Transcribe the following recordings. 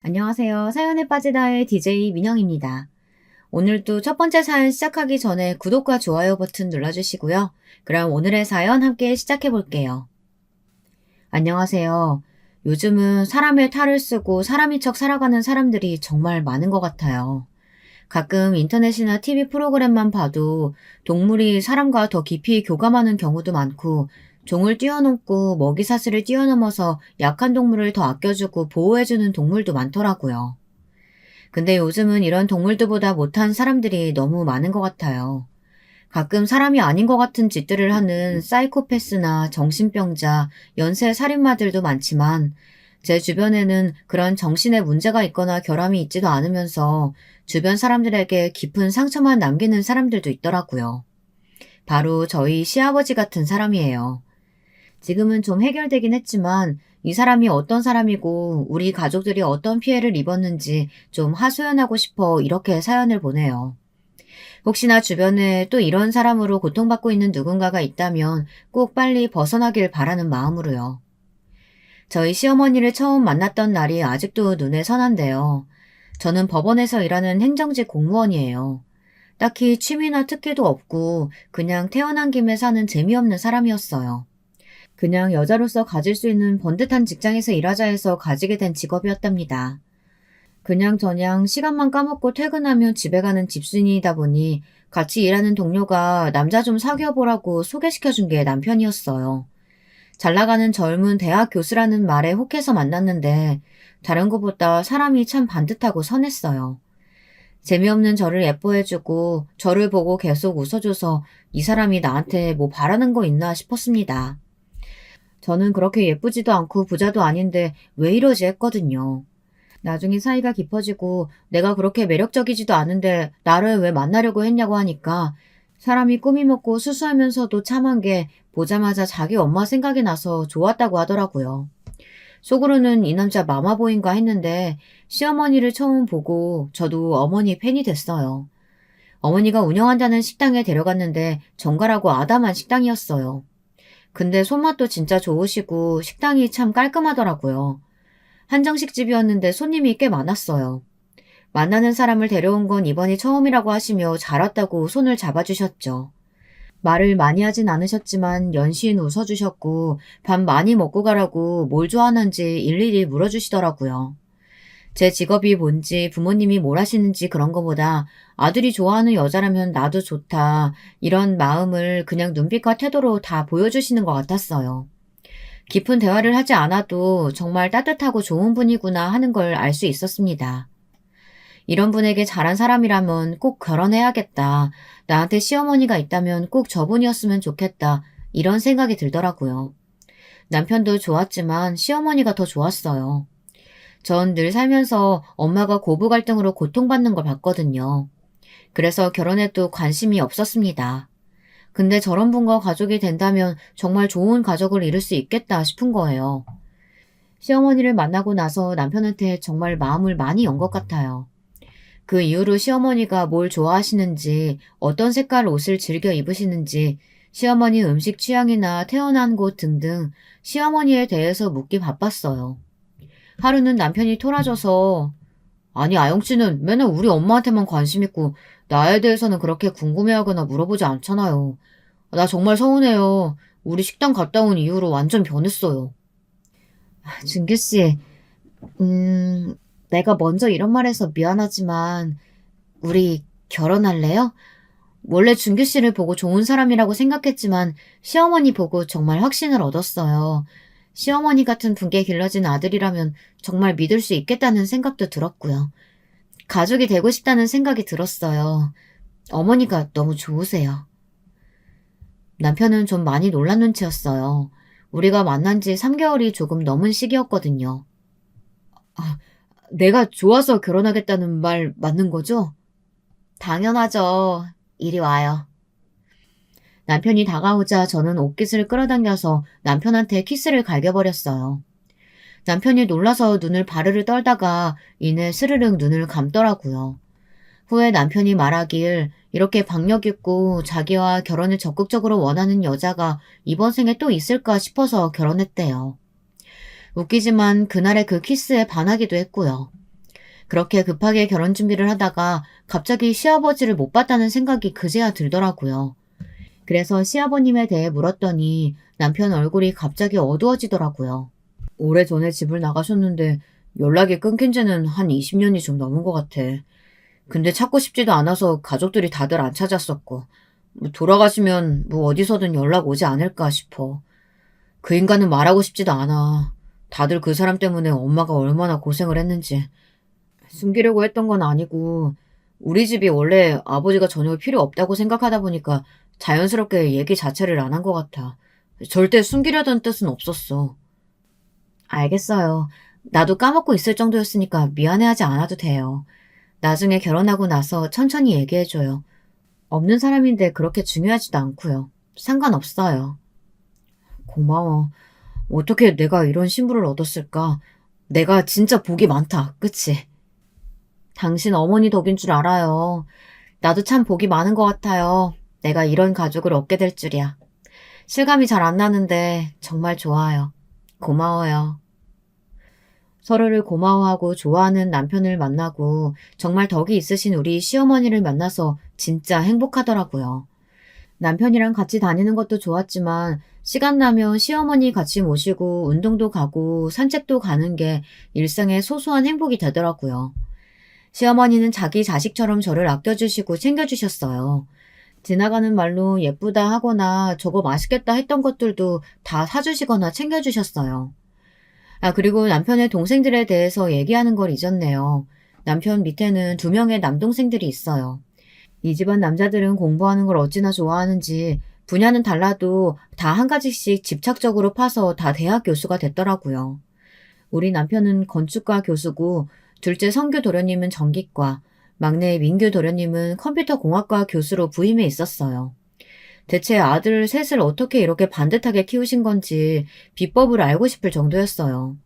안녕하세요. 사연에 빠지다의 DJ 민영입니다. 오늘도 첫 번째 사연 시작하기 전에 구독과 좋아요 버튼 눌러주시고요. 그럼 오늘의 사연 함께 시작해 볼게요. 안녕하세요. 요즘은 사람의 탈을 쓰고 사람인 척 살아가는 사람들이 정말 많은 것 같아요. 가끔 인터넷이나 TV 프로그램만 봐도 동물이 사람과 더 깊이 교감하는 경우도 많고 종을 뛰어넘고 먹이사슬을 뛰어넘어서 약한 동물을 더 아껴주고 보호해주는 동물도 많더라고요. 근데 요즘은 이런 동물들보다 못한 사람들이 너무 많은 것 같아요. 가끔 사람이 아닌 것 같은 짓들을 하는 사이코패스나 정신병자, 연쇄 살인마들도 많지만 제 주변에는 그런 정신에 문제가 있거나 결함이 있지도 않으면서 주변 사람들에게 깊은 상처만 남기는 사람들도 있더라고요. 바로 저희 시아버지 같은 사람이에요. 지금은 좀 해결되긴 했지만 이 사람이 어떤 사람이고 우리 가족들이 어떤 피해를 입었는지 좀 하소연하고 싶어 이렇게 사연을 보내요. 혹시나 주변에 또 이런 사람으로 고통받고 있는 누군가가 있다면 꼭 빨리 벗어나길 바라는 마음으로요. 저희 시어머니를 처음 만났던 날이 아직도 눈에 선한데요. 저는 법원에서 일하는 행정직 공무원이에요. 딱히 취미나 특기도 없고 그냥 태어난 김에 사는 재미없는 사람이었어요. 그냥 여자로서 가질 수 있는 번듯한 직장에서 일하자 해서 가지게 된 직업이었답니다. 그냥저냥 시간만 까먹고 퇴근하면 집에 가는 집순이이다 보니 같이 일하는 동료가 남자 좀 사귀어보라고 소개시켜준 게 남편이었어요. 잘 나가는 젊은 대학 교수라는 말에 혹해서 만났는데 다른 것보다 사람이 참 반듯하고 선했어요. 재미없는 저를 예뻐해주고 저를 보고 계속 웃어줘서 이 사람이 나한테 뭐 바라는 거 있나 싶었습니다. 저는 그렇게 예쁘지도 않고 부자도 아닌데 왜 이러지 했거든요. 나중에 사이가 깊어지고 내가 그렇게 매력적이지도 않은데 나를 왜 만나려고 했냐고 하니까 사람이 꾸미 먹고 수수하면서도 참한 게 보자마자 자기 엄마 생각이 나서 좋았다고 하더라고요. 속으로는 이 남자 마마보인가 했는데 시어머니를 처음 보고 저도 어머니 팬이 됐어요. 어머니가 운영한다는 식당에 데려갔는데 정갈하고 아담한 식당이었어요. 근데 손맛도 진짜 좋으시고 식당이 참 깔끔하더라고요. 한정식 집이었는데 손님이 꽤 많았어요. 만나는 사람을 데려온 건 이번이 처음이라고 하시며 잘 왔다고 손을 잡아주셨죠. 말을 많이 하진 않으셨지만 연신 웃어주셨고 밥 많이 먹고 가라고 뭘 좋아하는지 일일이 물어주시더라고요. 제 직업이 뭔지 부모님이 뭘 하시는지 그런 거보다 아들이 좋아하는 여자라면 나도 좋다 이런 마음을 그냥 눈빛과 태도로 다 보여주시는 것 같았어요. 깊은 대화를 하지 않아도 정말 따뜻하고 좋은 분이구나 하는 걸 알 수 있었습니다. 이런 분에게 잘한 사람이라면 꼭 결혼해야겠다. 나한테 시어머니가 있다면 꼭 저분이었으면 좋겠다. 이런 생각이 들더라고요. 남편도 좋았지만 시어머니가 더 좋았어요. 전 늘 살면서 엄마가 고부 갈등으로 고통받는 걸 봤거든요. 그래서 결혼에도 관심이 없었습니다. 근데 저런 분과 가족이 된다면 정말 좋은 가족을 이룰 수 있겠다 싶은 거예요. 시어머니를 만나고 나서 남편한테 정말 마음을 많이 연 것 같아요. 그 이후로 시어머니가 뭘 좋아하시는지, 어떤 색깔 옷을 즐겨 입으시는지, 시어머니 음식 취향이나 태어난 곳 등등 시어머니에 대해서 묻기 바빴어요. 하루는 남편이 토라져서 아니 아영씨는 맨날 우리 엄마한테만 관심 있고 나에 대해서는 그렇게 궁금해하거나 물어보지 않잖아요. 나 정말 서운해요. 우리 식당 갔다 온 이후로 완전 변했어요. 준규씨, 내가 먼저 이런 말해서 미안하지만 우리 결혼할래요? 원래 준규씨를 보고 좋은 사람이라고 생각했지만 시어머니 보고 정말 확신을 얻었어요. 시어머니 같은 분께 길러진 아들이라면 정말 믿을 수 있겠다는 생각도 들었고요. 가족이 되고 싶다는 생각이 들었어요. 어머니가 너무 좋으세요. 남편은 좀 많이 놀란 눈치였어요. 우리가 만난 지 3개월이 조금 넘은 시기였거든요. 아, 내가 좋아서 결혼하겠다는 말 맞는 거죠? 당연하죠. 이리 와요. 남편이 다가오자 저는 옷깃을 끌어당겨서 남편한테 키스를 갈겨버렸어요. 남편이 놀라서 눈을 바르르 떨다가 이내 스르륵 눈을 감더라고요. 후에 남편이 말하길 이렇게 박력 있고 자기와 결혼을 적극적으로 원하는 여자가 이번 생에 또 있을까 싶어서 결혼했대요. 웃기지만 그날의 그 키스에 반하기도 했고요. 그렇게 급하게 결혼 준비를 하다가 갑자기 시아버지를 못 봤다는 생각이 그제야 들더라고요. 그래서 시아버님에 대해 물었더니 남편 얼굴이 갑자기 어두워지더라고요. 오래전에 집을 나가셨는데 연락이 끊긴 지는 한 20년이 좀 넘은 것 같아. 근데 찾고 싶지도 않아서 가족들이 다들 안 찾았었고, 돌아가시면 어디서든 연락 오지 않을까 싶어. 그 인간은 말하고 싶지도 않아. 다들 그 사람 때문에 엄마가 얼마나 고생을 했는지. 숨기려고 했던 건 아니고, 우리 집이 원래 아버지가 전혀 필요 없다고 생각하다 보니까 자연스럽게 얘기 자체를 안 한 것 같아. 절대 숨기려던 뜻은 없었어. 알겠어요. 나도 까먹고 있을 정도였으니까 미안해하지 않아도 돼요. 나중에 결혼하고 나서 천천히 얘기해줘요. 없는 사람인데 그렇게 중요하지도 않고요. 상관없어요. 고마워. 어떻게 내가 이런 신부를 얻었을까? 내가 진짜 복이 많다. 그치? 당신 어머니 덕인 줄 알아요. 나도 참 복이 많은 것 같아요. 내가 이런 가족을 얻게 될 줄이야. 실감이 잘 안 나는데 정말 좋아요. 고마워요. 서로를 고마워하고 좋아하는 남편을 만나고 정말 덕이 있으신 우리 시어머니를 만나서 진짜 행복하더라고요. 남편이랑 같이 다니는 것도 좋았지만 시간 나면 시어머니 같이 모시고 운동도 가고 산책도 가는 게 일상의 소소한 행복이 되더라고요. 시어머니는 자기 자식처럼 저를 아껴주시고 챙겨주셨어요. 지나가는 말로 예쁘다 하거나 저거 맛있겠다 했던 것들도 다 사주시거나 챙겨주셨어요. 그리고 남편의 동생들에 대해서 얘기하는 걸 잊었네요. 남편 밑에는 2명의 남동생들이 있어요. 이 집안 남자들은 공부하는 걸 어찌나 좋아하는지 분야는 달라도 다 한 가지씩 집착적으로 파서 다 대학 교수가 됐더라고요. 우리 남편은 건축과 교수고 둘째 성규 도련님은 전기과, 막내 민규 도련님은 컴퓨터 공학과 교수로 부임해 있었어요. 대체 아들 셋을 어떻게 이렇게 반듯하게 키우신 건지 비법을 알고 싶을 정도였어요.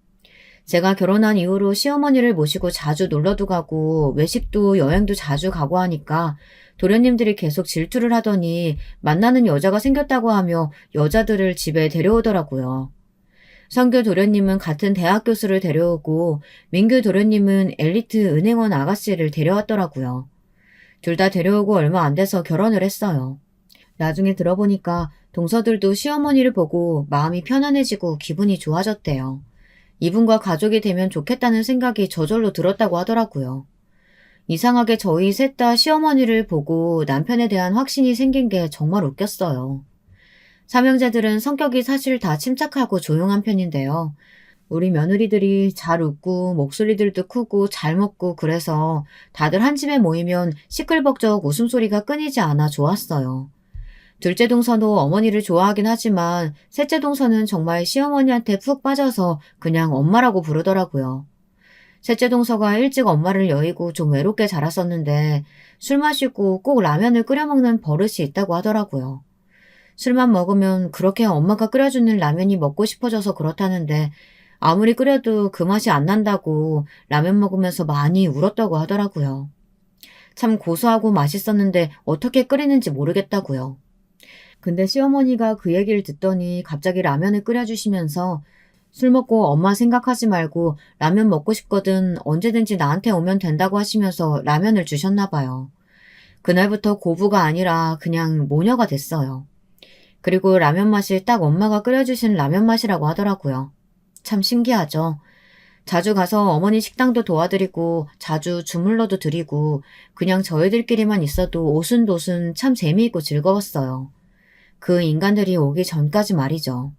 제가 결혼한 이후로 시어머니를 모시고 자주 놀러도 가고 외식도 여행도 자주 가고 하니까 도련님들이 계속 질투를 하더니 만나는 여자가 생겼다고 하며 여자들을 집에 데려오더라고요. 성규 도련님은 같은 대학 교수를 데려오고 민규 도련님은 엘리트 은행원 아가씨를 데려왔더라고요. 둘 다 데려오고 얼마 안 돼서 결혼을 했어요. 나중에 들어보니까 동서들도 시어머니를 보고 마음이 편안해지고 기분이 좋아졌대요. 이분과 가족이 되면 좋겠다는 생각이 저절로 들었다고 하더라고요. 이상하게 저희 셋 다 시어머니를 보고 남편에 대한 확신이 생긴 게 정말 웃겼어요. 삼형제들은 성격이 사실 다 침착하고 조용한 편인데요. 우리 며느리들이 잘 웃고 목소리들도 크고 잘 먹고 그래서 다들 한 집에 모이면 시끌벅적 웃음소리가 끊이지 않아 좋았어요. 둘째 동서도 어머니를 좋아하긴 하지만 셋째 동서는 정말 시어머니한테 푹 빠져서 그냥 엄마라고 부르더라고요. 셋째 동서가 일찍 엄마를 여의고 좀 외롭게 자랐었는데 술 마시고 꼭 라면을 끓여 먹는 버릇이 있다고 하더라고요. 술만 먹으면 그렇게 엄마가 끓여주는 라면이 먹고 싶어져서 그렇다는데 아무리 끓여도 그 맛이 안 난다고 라면 먹으면서 많이 울었다고 하더라고요. 참 고소하고 맛있었는데 어떻게 끓이는지 모르겠다고요. 근데 시어머니가 그 얘기를 듣더니 갑자기 라면을 끓여주시면서 술 먹고 엄마 생각하지 말고 라면 먹고 싶거든 언제든지 나한테 오면 된다고 하시면서 라면을 주셨나 봐요. 그날부터 고부가 아니라 그냥 모녀가 됐어요. 그리고 라면 맛이 딱 엄마가 끓여주신 라면 맛이라고 하더라고요. 참 신기하죠? 자주 가서 어머니 식당도 도와드리고 자주 주물러도 드리고 그냥 저희들끼리만 있어도 오순도순 참 재미있고 즐거웠어요. 그 인간들이 오기 전까지 말이죠.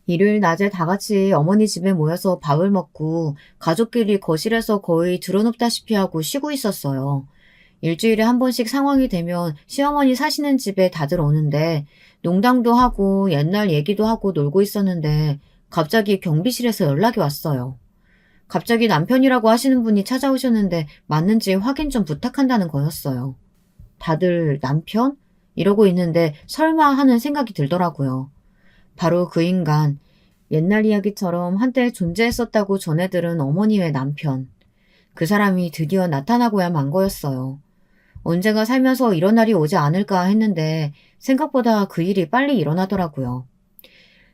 일요일 낮에 다 같이 어머니 집에 모여서 밥을 먹고 가족끼리 거실에서 거의 드러눕다시피 하고 쉬고 있었어요. 일주일에 한 번씩 상황이 되면 시어머니 사시는 집에 다들 오는데 농담도 하고 옛날 얘기도 하고 놀고 있었는데 갑자기 경비실에서 연락이 왔어요. 갑자기 남편이라고 하시는 분이 찾아오셨는데 맞는지 확인 좀 부탁한다는 거였어요. 다들 남편? 이러고 있는데 설마 하는 생각이 들더라고요. 바로 그 인간, 옛날 이야기처럼 한때 존재했었다고 전해들은 어머니의 남편. 그 사람이 드디어 나타나고야 만 거였어요. 언젠가 살면서 이런 날이 오지 않을까 했는데 생각보다 그 일이 빨리 일어나더라고요.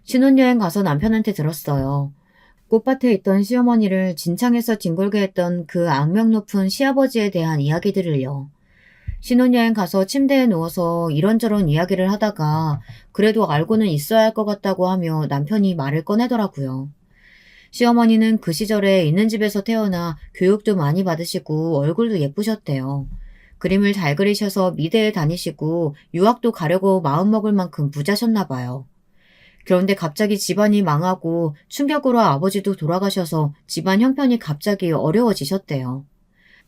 신혼여행 가서 남편한테 들었어요. 꽃밭에 있던 시어머니를 진창에서 뒹굴게 했던 그 악명 높은 시아버지에 대한 이야기들을요. 신혼여행 가서 침대에 누워서 이런저런 이야기를 하다가 그래도 알고는 있어야 할 것 같다고 하며 남편이 말을 꺼내더라고요. 시어머니는 그 시절에 있는 집에서 태어나 교육도 많이 받으시고 얼굴도 예쁘셨대요. 그림을 잘 그리셔서 미대에 다니시고 유학도 가려고 마음먹을 만큼 부자셨나 봐요. 그런데 갑자기 집안이 망하고 충격으로 아버지도 돌아가셔서 집안 형편이 갑자기 어려워지셨대요.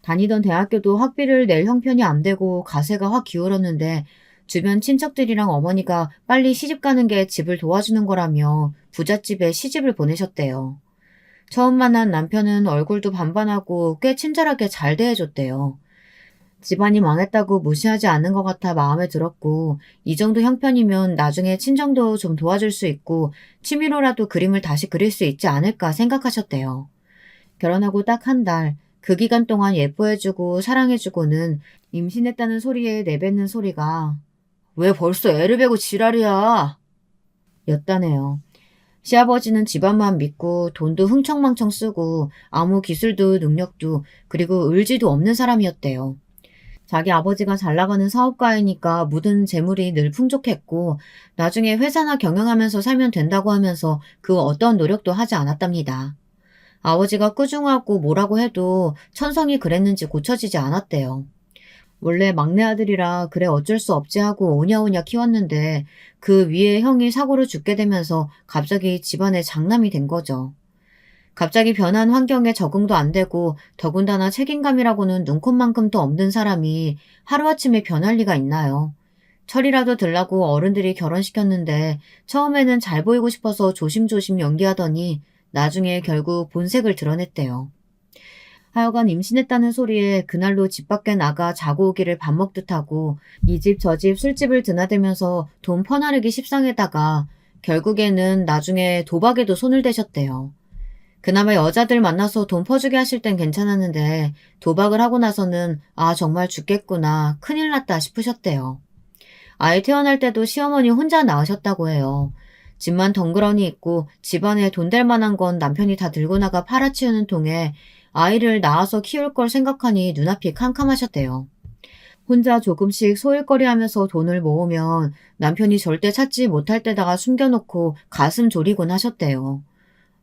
다니던 대학교도 학비를 낼 형편이 안 되고 가세가 확 기울었는데 주변 친척들이랑 어머니가 빨리 시집 가는 게 집을 도와주는 거라며 부잣집에 시집을 보내셨대요. 처음 만난 남편은 얼굴도 반반하고 꽤 친절하게 잘 대해줬대요. 집안이 망했다고 무시하지 않는 것 같아 마음에 들었고, 이 정도 형편이면 나중에 친정도 좀 도와줄 수 있고, 취미로라도 그림을 다시 그릴 수 있지 않을까 생각하셨대요. 결혼하고 딱 한 달, 그 기간 동안 예뻐해주고 사랑해주고는 임신했다는 소리에 내뱉는 소리가 왜 벌써 애를 베고 지랄이야? 였다네요. 시아버지는 집안만 믿고 돈도 흥청망청 쓰고 아무 기술도 능력도 그리고 의지도 없는 사람이었대요. 자기 아버지가 잘 나가는 사업가이니까 묻은 재물이 늘 풍족했고 나중에 회사나 경영하면서 살면 된다고 하면서 그 어떤 노력도 하지 않았답니다. 아버지가 꾸중하고 뭐라고 해도 천성이 그랬는지 고쳐지지 않았대요. 원래 막내 아들이라 그래 어쩔 수 없지 하고 오냐오냐 키웠는데 그 위에 형이 사고로 죽게 되면서 갑자기 집안에 장남이 된 거죠. 갑자기 변한 환경에 적응도 안 되고 더군다나 책임감이라고는 눈꼽만큼도 없는 사람이 하루아침에 변할 리가 있나요? 철이라도 들라고 어른들이 결혼시켰는데 처음에는 잘 보이고 싶어서 조심조심 연기하더니 나중에 결국 본색을 드러냈대요. 하여간 임신했다는 소리에 그날로 집 밖에 나가 자고 오기를 밥 먹듯 하고 이 집 저 집 술집을 드나들면서 돈 퍼나르기 십상에다가 결국에는 나중에 도박에도 손을 대셨대요. 그나마 여자들 만나서 돈 퍼주게 하실 땐 괜찮았는데 도박을 하고 나서는 아 정말 죽겠구나 큰일 났다 싶으셨대요. 아이 태어날 때도 시어머니 혼자 낳으셨다고 해요. 집만 덩그러니 있고 집안에 돈 될 만한 건 남편이 다 들고 나가 팔아치우는 통에 아이를 낳아서 키울 걸 생각하니 눈앞이 캄캄하셨대요. 혼자 조금씩 소일거리 하면서 돈을 모으면 남편이 절대 찾지 못할 데다가 숨겨놓고 가슴 졸이곤 하셨대요.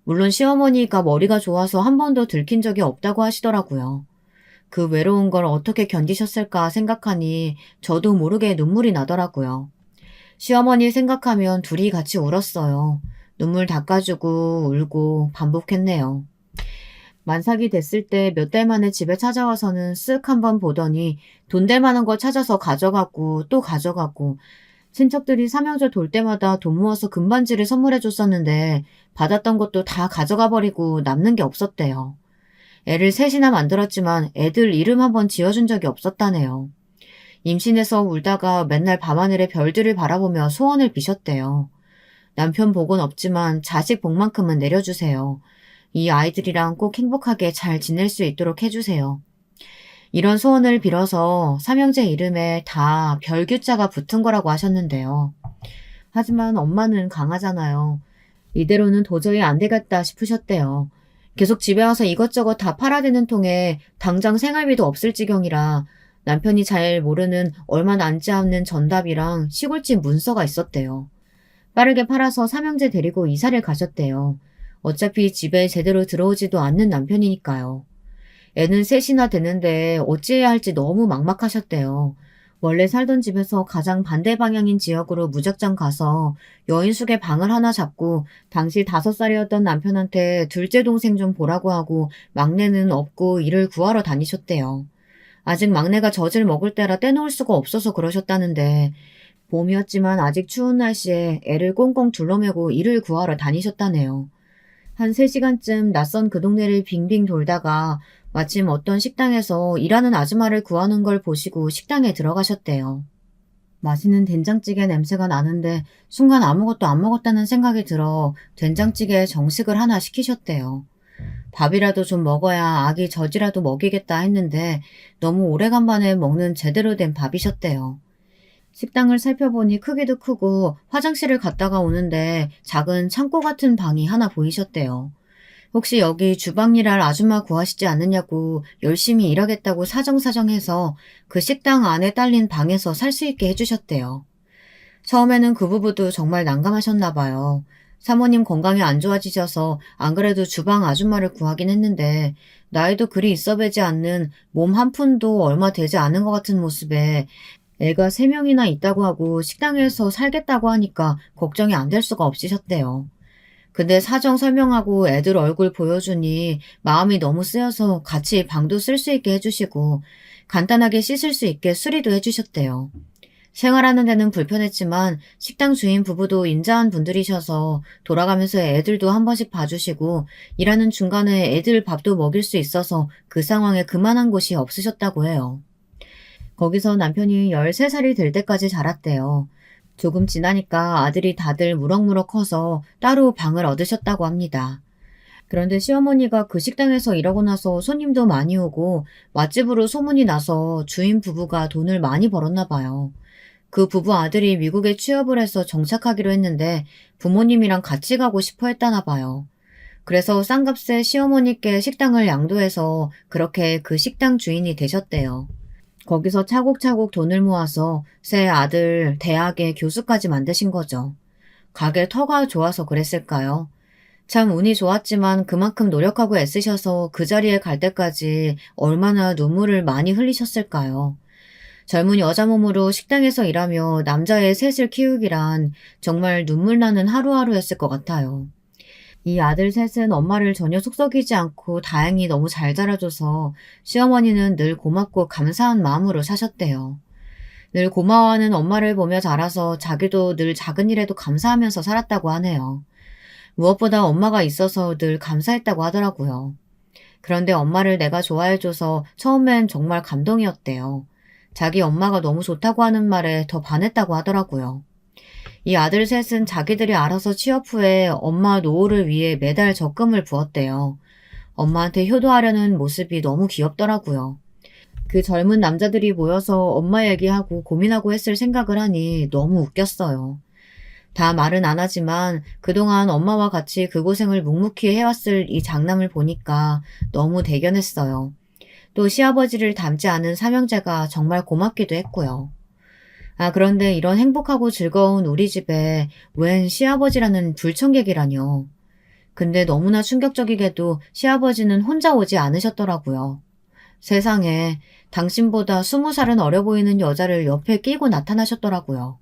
물론 시어머니가 머리가 좋아서 한 번도 들킨 적이 없다고 하시더라고요. 그 외로운 걸 어떻게 견디셨을까 생각하니 저도 모르게 눈물이 나더라고요. 시어머니 생각하면 둘이 같이 울었어요. 눈물 닦아주고 울고 반복했네요. 만삭이 됐을 때 몇 달 만에 집에 찾아와서는 쓱 한번 보더니 돈 될 만한 걸 찾아서 가져가고 또 가져가고 친척들이 삼형제 돌 때마다 돈 모아서 금반지를 선물해 줬었는데 받았던 것도 다 가져가 버리고 남는 게 없었대요. 애를 셋이나 만들었지만 애들 이름 한번 지어준 적이 없었다네요. 임신해서 울다가 맨날 밤하늘의 별들을 바라보며 소원을 비셨대요. 남편 복은 없지만 자식 복만큼은 내려주세요. 이 아이들이랑 꼭 행복하게 잘 지낼 수 있도록 해주세요. 이런 소원을 빌어서 삼형제 이름에 다 별규자가 붙은 거라고 하셨는데요. 하지만 엄마는 강하잖아요. 이대로는 도저히 안 되겠다 싶으셨대요. 계속 집에 와서 이것저것 다 팔아대는 통에 당장 생활비도 없을 지경이라 남편이 잘 모르는 얼마 남지 않는 전답이랑 시골집 문서가 있었대요. 빠르게 팔아서 삼형제 데리고 이사를 가셨대요. 어차피 집에 제대로 들어오지도 않는 남편이니까요. 애는 셋이나 되는데 어찌해야 할지 너무 막막하셨대요. 원래 살던 집에서 가장 반대 방향인 지역으로 무작정 가서 여인숙의 방을 하나 잡고 당시 5살이었던 남편한테 둘째 동생 좀 보라고 하고 막내는 없고 일을 구하러 다니셨대요. 아직 막내가 젖을 먹을 때라 떼놓을 수가 없어서 그러셨다는데 봄이었지만 아직 추운 날씨에 애를 꽁꽁 둘러매고 일을 구하러 다니셨다네요. 한 3시간쯤 낯선 그 동네를 빙빙 돌다가 마침 어떤 식당에서 일하는 아줌마를 구하는 걸 보시고 식당에 들어가셨대요. 맛있는 된장찌개 냄새가 나는데 순간 아무것도 안 먹었다는 생각이 들어 된장찌개에 정식을 하나 시키셨대요. 밥이라도 좀 먹어야 아기 젖이라도 먹이겠다 했는데 너무 오래간만에 먹는 제대로 된 밥이셨대요. 식당을 살펴보니 크기도 크고 화장실을 갔다가 오는데 작은 창고 같은 방이 하나 보이셨대요. 혹시 여기 주방 일할 아줌마 구하시지 않느냐고 열심히 일하겠다고 사정사정해서 그 식당 안에 딸린 방에서 살 수 있게 해주셨대요. 처음에는 그 부부도 정말 난감하셨나 봐요. 사모님 건강이 안 좋아지셔서 안 그래도 주방 아줌마를 구하긴 했는데 나이도 그리 있어 보이지 않는 몸 한 푼도 얼마 되지 않은 것 같은 모습에 애가 3명이나 있다고 하고 식당에서 살겠다고 하니까 걱정이 안 될 수가 없으셨대요. 근데 사정 설명하고 애들 얼굴 보여주니 마음이 너무 쓰여서 같이 방도 쓸 수 있게 해주시고 간단하게 씻을 수 있게 수리도 해주셨대요. 생활하는 데는 불편했지만 식당 주인 부부도 인자한 분들이셔서 돌아가면서 애들도 한 번씩 봐주시고 일하는 중간에 애들 밥도 먹일 수 있어서 그 상황에 그만한 곳이 없으셨다고 해요. 거기서 남편이 13살이 될 때까지 자랐대요. 조금 지나니까 아들이 다들 무럭무럭 커서 따로 방을 얻으셨다고 합니다. 그런데 시어머니가 그 식당에서 일하고 나서 손님도 많이 오고 맛집으로 소문이 나서 주인 부부가 돈을 많이 벌었나 봐요. 그 부부 아들이 미국에 취업을 해서 정착하기로 했는데 부모님이랑 같이 가고 싶어 했다나 봐요. 그래서 싼값에 시어머니께 식당을 양도해서 그렇게 그 식당 주인이 되셨대요. 거기서 차곡차곡 돈을 모아서 새 아들 대학의 교수까지 만드신 거죠. 가게 터가 좋아서 그랬을까요? 참 운이 좋았지만 그만큼 노력하고 애쓰셔서 그 자리에 갈 때까지 얼마나 눈물을 많이 흘리셨을까요? 젊은 여자 몸으로 식당에서 일하며 남자의 셋을 키우기란 정말 눈물 나는 하루하루였을 것 같아요. 이 아들 셋은 엄마를 전혀 속썩이지 않고 다행히 너무 잘 자라줘서 시어머니는 늘 고맙고 감사한 마음으로 사셨대요. 늘 고마워하는 엄마를 보며 자라서 자기도 늘 작은 일에도 감사하면서 살았다고 하네요. 무엇보다 엄마가 있어서 늘 감사했다고 하더라고요. 그런데 엄마를 내가 좋아해줘서 처음엔 정말 감동이었대요. 자기 엄마가 너무 좋다고 하는 말에 더 반했다고 하더라고요. 이 아들 셋은 자기들이 알아서 취업 후에 엄마 노후를 위해 매달 적금을 부었대요. 엄마한테 효도하려는 모습이 너무 귀엽더라고요. 그 젊은 남자들이 모여서 엄마 얘기하고 고민하고 했을 생각을 하니 너무 웃겼어요. 다 말은 안 하지만 그동안 엄마와 같이 그 고생을 묵묵히 해왔을 이 장남을 보니까 너무 대견했어요. 또 시아버지를 닮지 않은 삼형제가 정말 고맙기도 했고요. 그런데 이런 행복하고 즐거운 우리 집에 웬 시아버지라는 불청객이라뇨. 근데 너무나 충격적이게도 시아버지는 혼자 오지 않으셨더라고요. 세상에 당신보다 20살은 어려 보이는 여자를 옆에 끼고 나타나셨더라고요.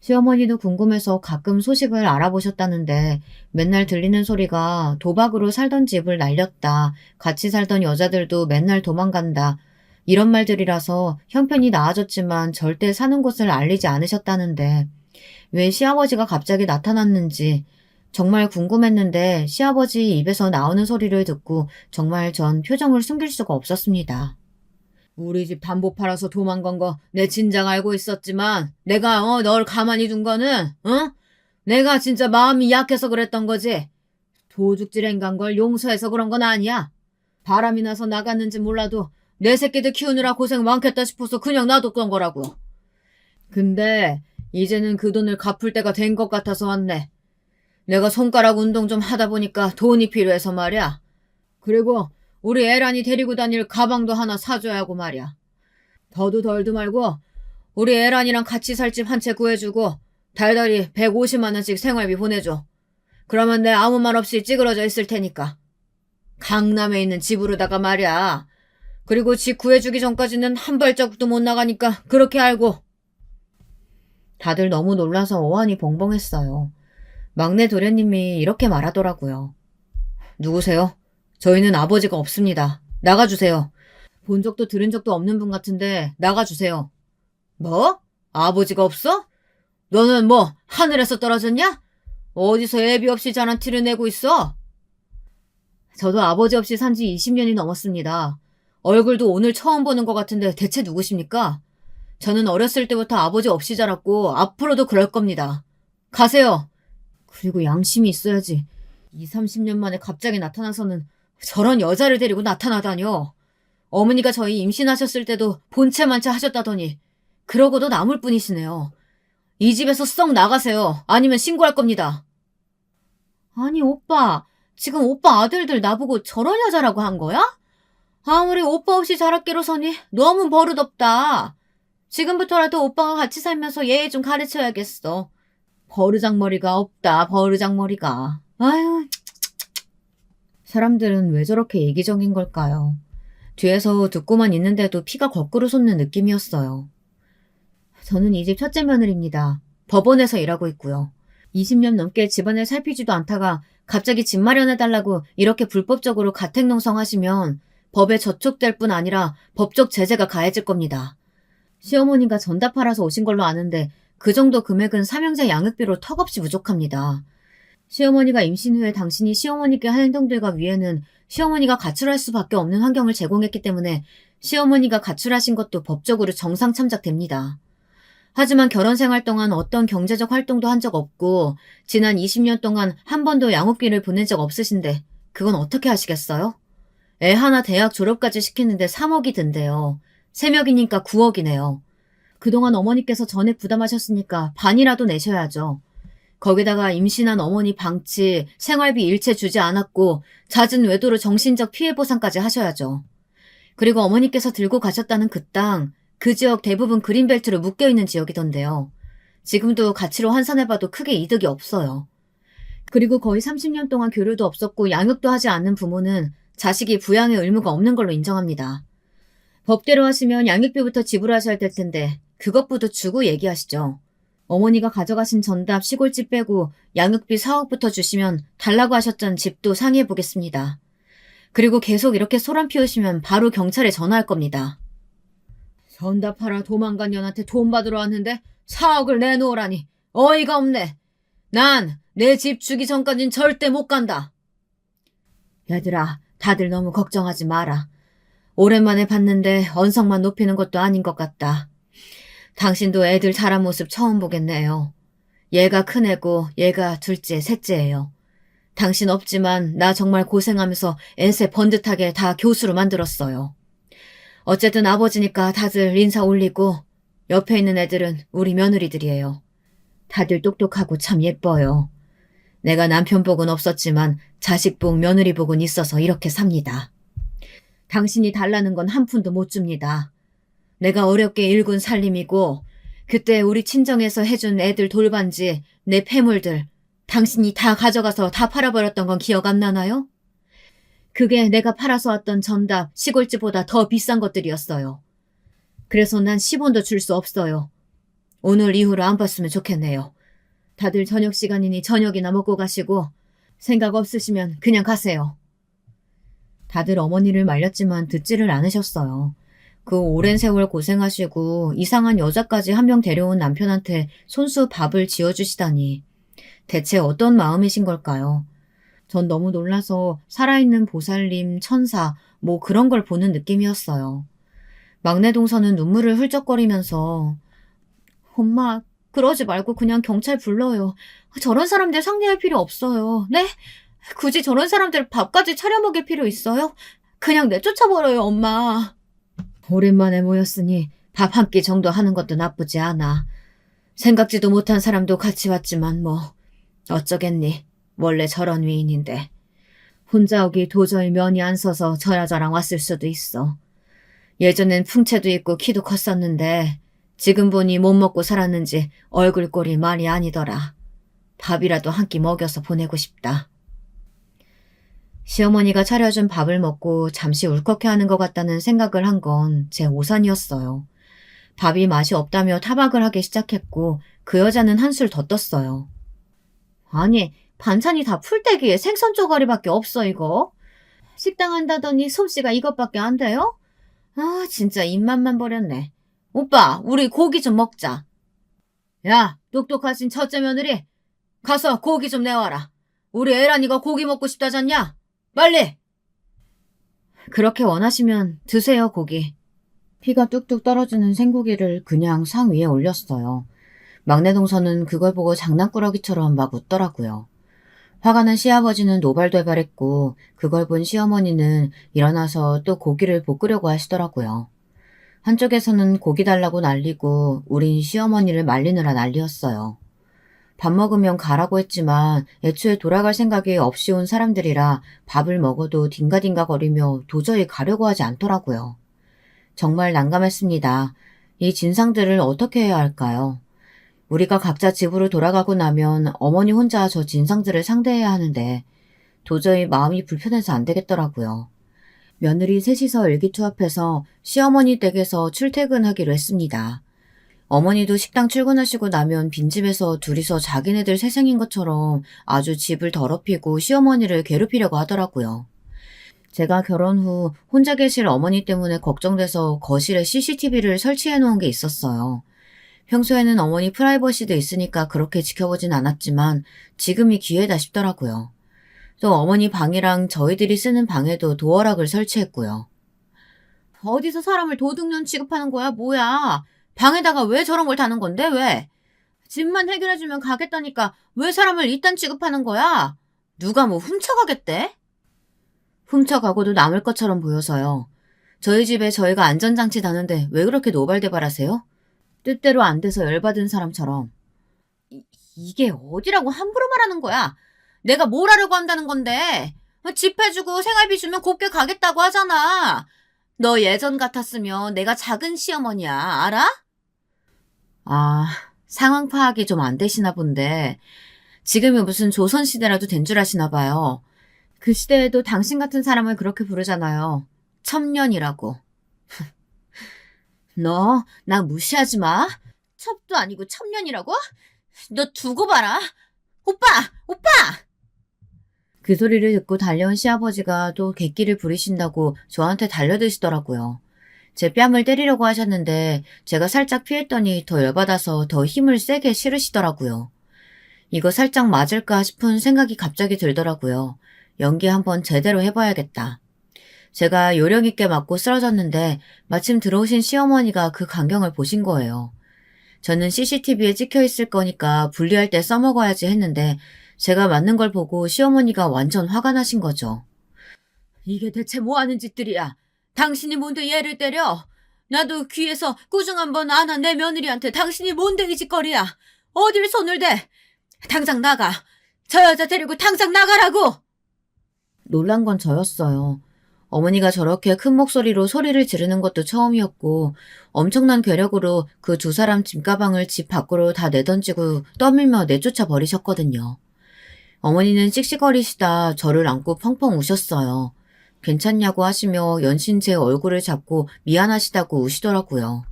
시어머니도 궁금해서 가끔 소식을 알아보셨다는데 맨날 들리는 소리가 도박으로 살던 집을 날렸다. 같이 살던 여자들도 맨날 도망간다. 이런 말들이라서 형편이 나아졌지만 절대 사는 곳을 알리지 않으셨다는데 왜 시아버지가 갑자기 나타났는지 정말 궁금했는데 시아버지 입에서 나오는 소리를 듣고 정말 전 표정을 숨길 수가 없었습니다. 우리 집 담보 팔아서 도망간 거 내 진작 알고 있었지만 내가 널 가만히 둔 거는 내가 진짜 마음이 약해서 그랬던 거지. 도둑질행 간 걸 용서해서 그런 건 아니야. 바람이 나서 나갔는지 몰라도 내 새끼들 키우느라 고생 많겠다 싶어서 그냥 놔뒀던 거라고. 근데 이제는 그 돈을 갚을 때가 된 것 같아서 왔네. 내가 손가락 운동 좀 하다 보니까 돈이 필요해서 말이야. 그리고 우리 애란이 데리고 다닐 가방도 하나 사줘야 하고 말이야. 더도 덜도 말고 우리 애란이랑 같이 살 집 한 채 구해주고 달달이 150만 원씩 생활비 보내줘. 그러면 내 아무 말 없이 찌그러져 있을 테니까. 강남에 있는 집으로다가 말이야. 그리고 집 구해주기 전까지는 한 발자국도 못 나가니까 그렇게 알고. 다들 너무 놀라서 어안이 벙벙했어요. 막내 도련님이 이렇게 말하더라고요. 누구세요? 저희는 아버지가 없습니다. 나가주세요. 본 적도 들은 적도 없는 분 같은데 나가주세요. 뭐? 아버지가 없어? 너는 뭐 하늘에서 떨어졌냐? 어디서 애비 없이 자란 티를 내고 있어? 저도 아버지 없이 산 지 20년이 넘었습니다. 얼굴도 오늘 처음 보는 것 같은데 대체 누구십니까? 저는 어렸을 때부터 아버지 없이 자랐고 앞으로도 그럴 겁니다. 가세요. 그리고 양심이 있어야지. 20, 30년 만에 갑자기 나타나서는 저런 여자를 데리고 나타나다뇨. 어머니가 저희 임신하셨을 때도 본체만체 하셨다더니 그러고도 남을 뿐이시네요. 이 집에서 썩 나가세요. 아니면 신고할 겁니다. 아니 오빠, 지금 오빠 아들들 나보고 저런 여자라고 한 거야? 아무리 오빠 없이 자랄게로서니 너무 버릇없다. 지금부터라도 오빠가 같이 살면서 예의 좀 가르쳐야겠어. 버르장머리가 없다, 버르장머리가. 아유, 사람들은 왜 저렇게 이기적인 걸까요? 뒤에서 듣고만 있는데도 피가 거꾸로 솟는 느낌이었어요. 저는 이 집 첫째 며느리입니다. 법원에서 일하고 있고요. 20년 넘게 집안을 살피지도 않다가 갑자기 집 마련해달라고 이렇게 불법적으로 가택농성하시면 법에 저촉될 뿐 아니라 법적 제재가 가해질 겁니다. 시어머니가 전다 팔아서 오신 걸로 아는데 그 정도 금액은 삼형제 양육비로 턱없이 부족합니다. 시어머니가 임신 후에 당신이 시어머니께 한 행동들과 위에는 시어머니가 가출할 수밖에 없는 환경을 제공했기 때문에 시어머니가 가출하신 것도 법적으로 정상 참작됩니다. 하지만 결혼 생활 동안 어떤 경제적 활동도 한 적 없고 지난 20년 동안 한 번도 양육비를 보낸 적 없으신데 그건 어떻게 하시겠어요? 애 하나 대학 졸업까지 시키는데 3억이 든대요. 3명이니까 9억이네요. 그동안 어머니께서 전액 부담하셨으니까 반이라도 내셔야죠. 거기다가 임신한 어머니 방치, 생활비 일체 주지 않았고 잦은 외도로 정신적 피해 보상까지 하셔야죠. 그리고 어머니께서 들고 가셨다는 그 땅, 그 지역 대부분 그린벨트로 묶여있는 지역이던데요. 지금도 가치로 환산해봐도 크게 이득이 없어요. 그리고 거의 30년 동안 교류도 없었고 양육도 하지 않는 부모는 자식이 부양의 의무가 없는 걸로 인정합니다. 법대로 하시면 양육비부터 지불하셔야 될 텐데 그것부터 주고 얘기하시죠. 어머니가 가져가신 전답 시골집 빼고 양육비 4억부터 주시면 달라고 하셨던 집도 상의해보겠습니다. 그리고 계속 이렇게 소란 피우시면 바로 경찰에 전화할 겁니다. 전답하라 도망간 년한테 돈 받으러 왔는데 4억을 내놓으라니 어이가 없네. 난 내 집 주기 전까진 절대 못 간다. 얘들아, 다들 너무 걱정하지 마라. 오랜만에 봤는데 언성만 높이는 것도 아닌 것 같다. 당신도 애들 자란 모습 처음 보겠네요. 얘가 큰애고 얘가 둘째, 셋째예요. 당신 없지만 나 정말 고생하면서 엔세 번듯하게 다 교수로 만들었어요. 어쨌든 아버지니까 다들 인사 올리고 옆에 있는 애들은 우리 며느리들이에요. 다들 똑똑하고 참 예뻐요. 내가 남편 복은 없었지만 자식 복, 며느리 복은 있어서 이렇게 삽니다. 당신이 달라는 건 한 푼도 못 줍니다. 내가 어렵게 일군 살림이고 그때 우리 친정에서 해준 애들 돌반지, 내 폐물들 당신이 다 가져가서 다 팔아버렸던 건 기억 안 나나요? 그게 내가 팔아서 왔던 전답, 시골집보다 더 비싼 것들이었어요. 그래서 난 10원도 줄 수 없어요. 오늘 이후로 안 봤으면 좋겠네요. 다들 저녁 시간이니 저녁이나 먹고 가시고 생각 없으시면 그냥 가세요. 다들 어머니를 말렸지만 듣지를 않으셨어요. 그 오랜 세월 고생하시고 이상한 여자까지 한 명 데려온 남편한테 손수 밥을 지어주시다니 대체 어떤 마음이신 걸까요? 전 너무 놀라서 살아있는 보살님, 천사 뭐 그런 걸 보는 느낌이었어요. 막내 동서는 눈물을 흘쩍거리면서 엄마 그러지 말고 그냥 경찰 불러요. 저런 사람들 상대할 필요 없어요. 네? 굳이 저런 사람들 밥까지 차려 먹일 필요 있어요? 그냥 내쫓아버려요, 엄마. 오랜만에 모였으니 밥 한 끼 정도 하는 것도 나쁘지 않아. 생각지도 못한 사람도 같이 왔지만 뭐 어쩌겠니. 원래 저런 위인인데. 혼자 오기 도저히 면이 안 서서 저 여자랑 왔을 수도 있어. 예전엔 풍채도 있고 키도 컸었는데 지금 보니 못 먹고 살았는지 얼굴 꼴이 말이 아니더라. 밥이라도 한 끼 먹여서 보내고 싶다. 시어머니가 차려준 밥을 먹고 잠시 울컥해하는 것 같다는 생각을 한 건 제 오산이었어요. 밥이 맛이 없다며 타박을 하기 시작했고 그 여자는 한술 더 떴어요. 아니, 반찬이 다 풀떼기에 생선 쪼가리밖에 없어 이거. 식당 한다더니 솜씨가 이것밖에 안 돼요? 아, 진짜 입맛만 버렸네. 오빠, 우리 고기 좀 먹자. 야, 똑똑하신 첫째 며느리. 가서 고기 좀 내와라. 우리 애란이가 고기 먹고 싶다잖냐? 빨리! 그렇게 원하시면 드세요, 고기. 피가 뚝뚝 떨어지는 생고기를 그냥 상 위에 올렸어요. 막내 동서는 그걸 보고 장난꾸러기처럼 막 웃더라고요. 화가 난 시아버지는 노발대발했고 그걸 본 시어머니는 일어나서 또 고기를 볶으려고 하시더라고요. 한쪽에서는 고기 달라고 난리고 우린 시어머니를 말리느라 난리였어요. 밥 먹으면 가라고 했지만 애초에 돌아갈 생각이 없이 온 사람들이라 밥을 먹어도 딩가딩가거리며 도저히 가려고 하지 않더라고요. 정말 난감했습니다. 이 진상들을 어떻게 해야 할까요? 우리가 각자 집으로 돌아가고 나면 어머니 혼자 저 진상들을 상대해야 하는데 도저히 마음이 불편해서 안 되겠더라고요. 며느리 셋이서 일기투합해서 시어머니 댁에서 출퇴근하기로 했습니다. 어머니도 식당 출근하시고 나면 빈집에서 둘이서 자기네들 새생인 것처럼 아주 집을 더럽히고 시어머니를 괴롭히려고 하더라고요. 제가 결혼 후 혼자 계실 어머니 때문에 걱정돼서 거실에 CCTV를 설치해 놓은 게 있었어요. 평소에는 어머니 프라이버시도 있으니까 그렇게 지켜보진 않았지만 지금이 기회다 싶더라고요. 또 어머니 방이랑 저희들이 쓰는 방에도 도어락을 설치했고요. 어디서 사람을 도둑년 취급하는 거야, 뭐야? 방에다가 왜 저런 걸 다는 건데, 왜? 집만 해결해주면 가겠다니까 왜 사람을 이딴 취급하는 거야? 누가 뭐 훔쳐가겠대? 훔쳐가고도 남을 것처럼 보여서요. 저희 집에 저희가 안전장치 다는데 왜 그렇게 노발대발하세요? 뜻대로 안 돼서 열받은 사람처럼. 이게 어디라고 함부로 말하는 거야? 내가 뭘 하려고 한다는 건데? 집 해주고 생활비 주면 곱게 가겠다고 하잖아. 너 예전 같았으면 내가 작은 시어머니야, 알아? 아, 상황 파악이 좀 안 되시나 본데 지금이 무슨 조선시대라도 된 줄 아시나 봐요. 그 시대에도 당신 같은 사람을 그렇게 부르잖아요. 첩년이라고. 너 나 무시하지 마. 첩도 아니고 첩년이라고? 너 두고 봐라. 오빠! 오빠! 그 소리를 듣고 달려온 시아버지가 또 객기를 부리신다고 저한테 달려드시더라고요. 제 뺨을 때리려고 하셨는데 제가 살짝 피했더니 더 열받아서 더 힘을 세게 실으시더라고요. 이거 살짝 맞을까 싶은 생각이 갑자기 들더라고요. 연기 한번 제대로 해봐야겠다. 제가 요령 있게 맞고 쓰러졌는데 마침 들어오신 시어머니가 그 광경을 보신 거예요. 저는 CCTV에 찍혀 있을 거니까 분리할 때 써먹어야지 했는데 제가 맞는 걸 보고 시어머니가 완전 화가 나신 거죠. 이게 대체 뭐 하는 짓들이야? 당신이 뭔데 얘를 때려? 나도 귀에서 꾸중 한번 안 한 내 며느리한테 당신이 뭔데 이 짓거리야? 어딜 손을 대? 당장 나가. 저 여자 데리고 당장 나가라고! 놀란 건 저였어요. 어머니가 저렇게 큰 목소리로 소리를 지르는 것도 처음이었고 엄청난 괴력으로 그 두 사람 짐가방을 집 밖으로 다 내던지고 떠밀며 내쫓아 버리셨거든요. 어머니는 씩씩거리시다 저를 안고 펑펑 우셨어요. 괜찮냐고 하시며 연신 제 얼굴을 잡고 미안하시다고 우시더라고요.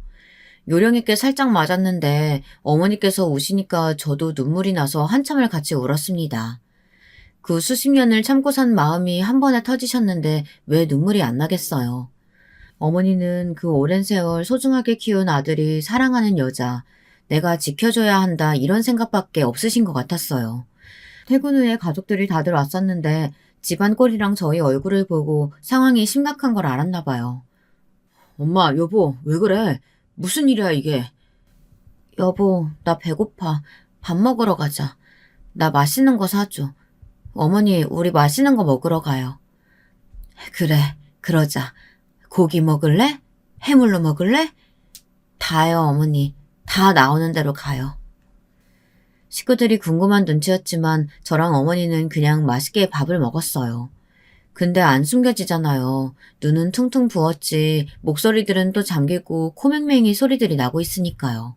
요령있게 살짝 맞았는데 어머니께서 우시니까 저도 눈물이 나서 한참을 같이 울었습니다. 그 수십 년을 참고 산 마음이 한 번에 터지셨는데 왜 눈물이 안 나겠어요. 어머니는 그 오랜 세월 소중하게 키운 아들이 사랑하는 여자, 내가 지켜줘야 한다 이런 생각밖에 없으신 것 같았어요. 퇴근 후에 가족들이 다들 왔었는데 집안 꼴이랑 저희 얼굴을 보고 상황이 심각한 걸 알았나 봐요. 엄마, 여보, 왜 그래? 무슨 일이야 이게? 여보, 나 배고파. 밥 먹으러 가자. 나 맛있는 거 사줘. 어머니, 우리 맛있는 거 먹으러 가요. 그래, 그러자. 고기 먹을래? 해물로 먹을래? 다요, 어머니. 다 나오는 대로 가요. 식구들이 궁금한 눈치였지만 저랑 어머니는 그냥 맛있게 밥을 먹었어요. 근데 안 숨겨지잖아요. 눈은 퉁퉁 부었지 목소리들은 또 잠기고 코맹맹이 소리들이 나고 있으니까요.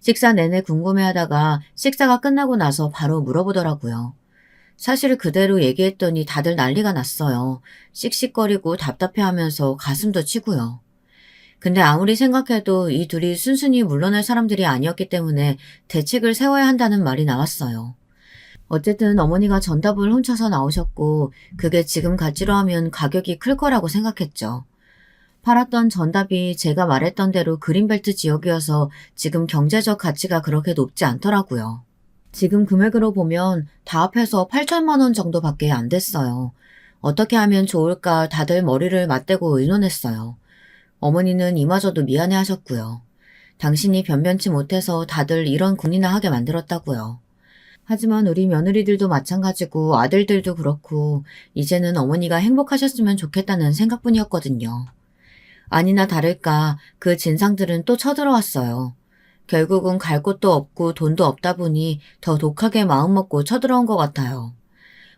식사 내내 궁금해하다가 식사가 끝나고 나서 바로 물어보더라고요. 사실 그대로 얘기했더니 다들 난리가 났어요. 씩씩거리고 답답해하면서 가슴도 치고요. 근데 아무리 생각해도 이 둘이 순순히 물러날 사람들이 아니었기 때문에 대책을 세워야 한다는 말이 나왔어요. 어쨌든 어머니가 전답을 훔쳐서 나오셨고 그게 지금 가치로 하면 가격이 클 거라고 생각했죠. 팔았던 전답이 제가 말했던 대로 그린벨트 지역이어서 지금 경제적 가치가 그렇게 높지 않더라고요. 지금 금액으로 보면 다 합해서 8천만 원 정도밖에 안 됐어요. 어떻게 하면 좋을까 다들 머리를 맞대고 의논했어요. 어머니는 이마저도 미안해 하셨고요. 당신이 변변치 못해서 다들 이런 군이나 하게 만들었다고요. 하지만 우리 며느리들도 마찬가지고 아들들도 그렇고 이제는 어머니가 행복하셨으면 좋겠다는 생각뿐이었거든요. 아니나 다를까 그 진상들은 또 쳐들어왔어요. 결국은 갈 곳도 없고 돈도 없다 보니 더 독하게 마음먹고 쳐들어온 것 같아요.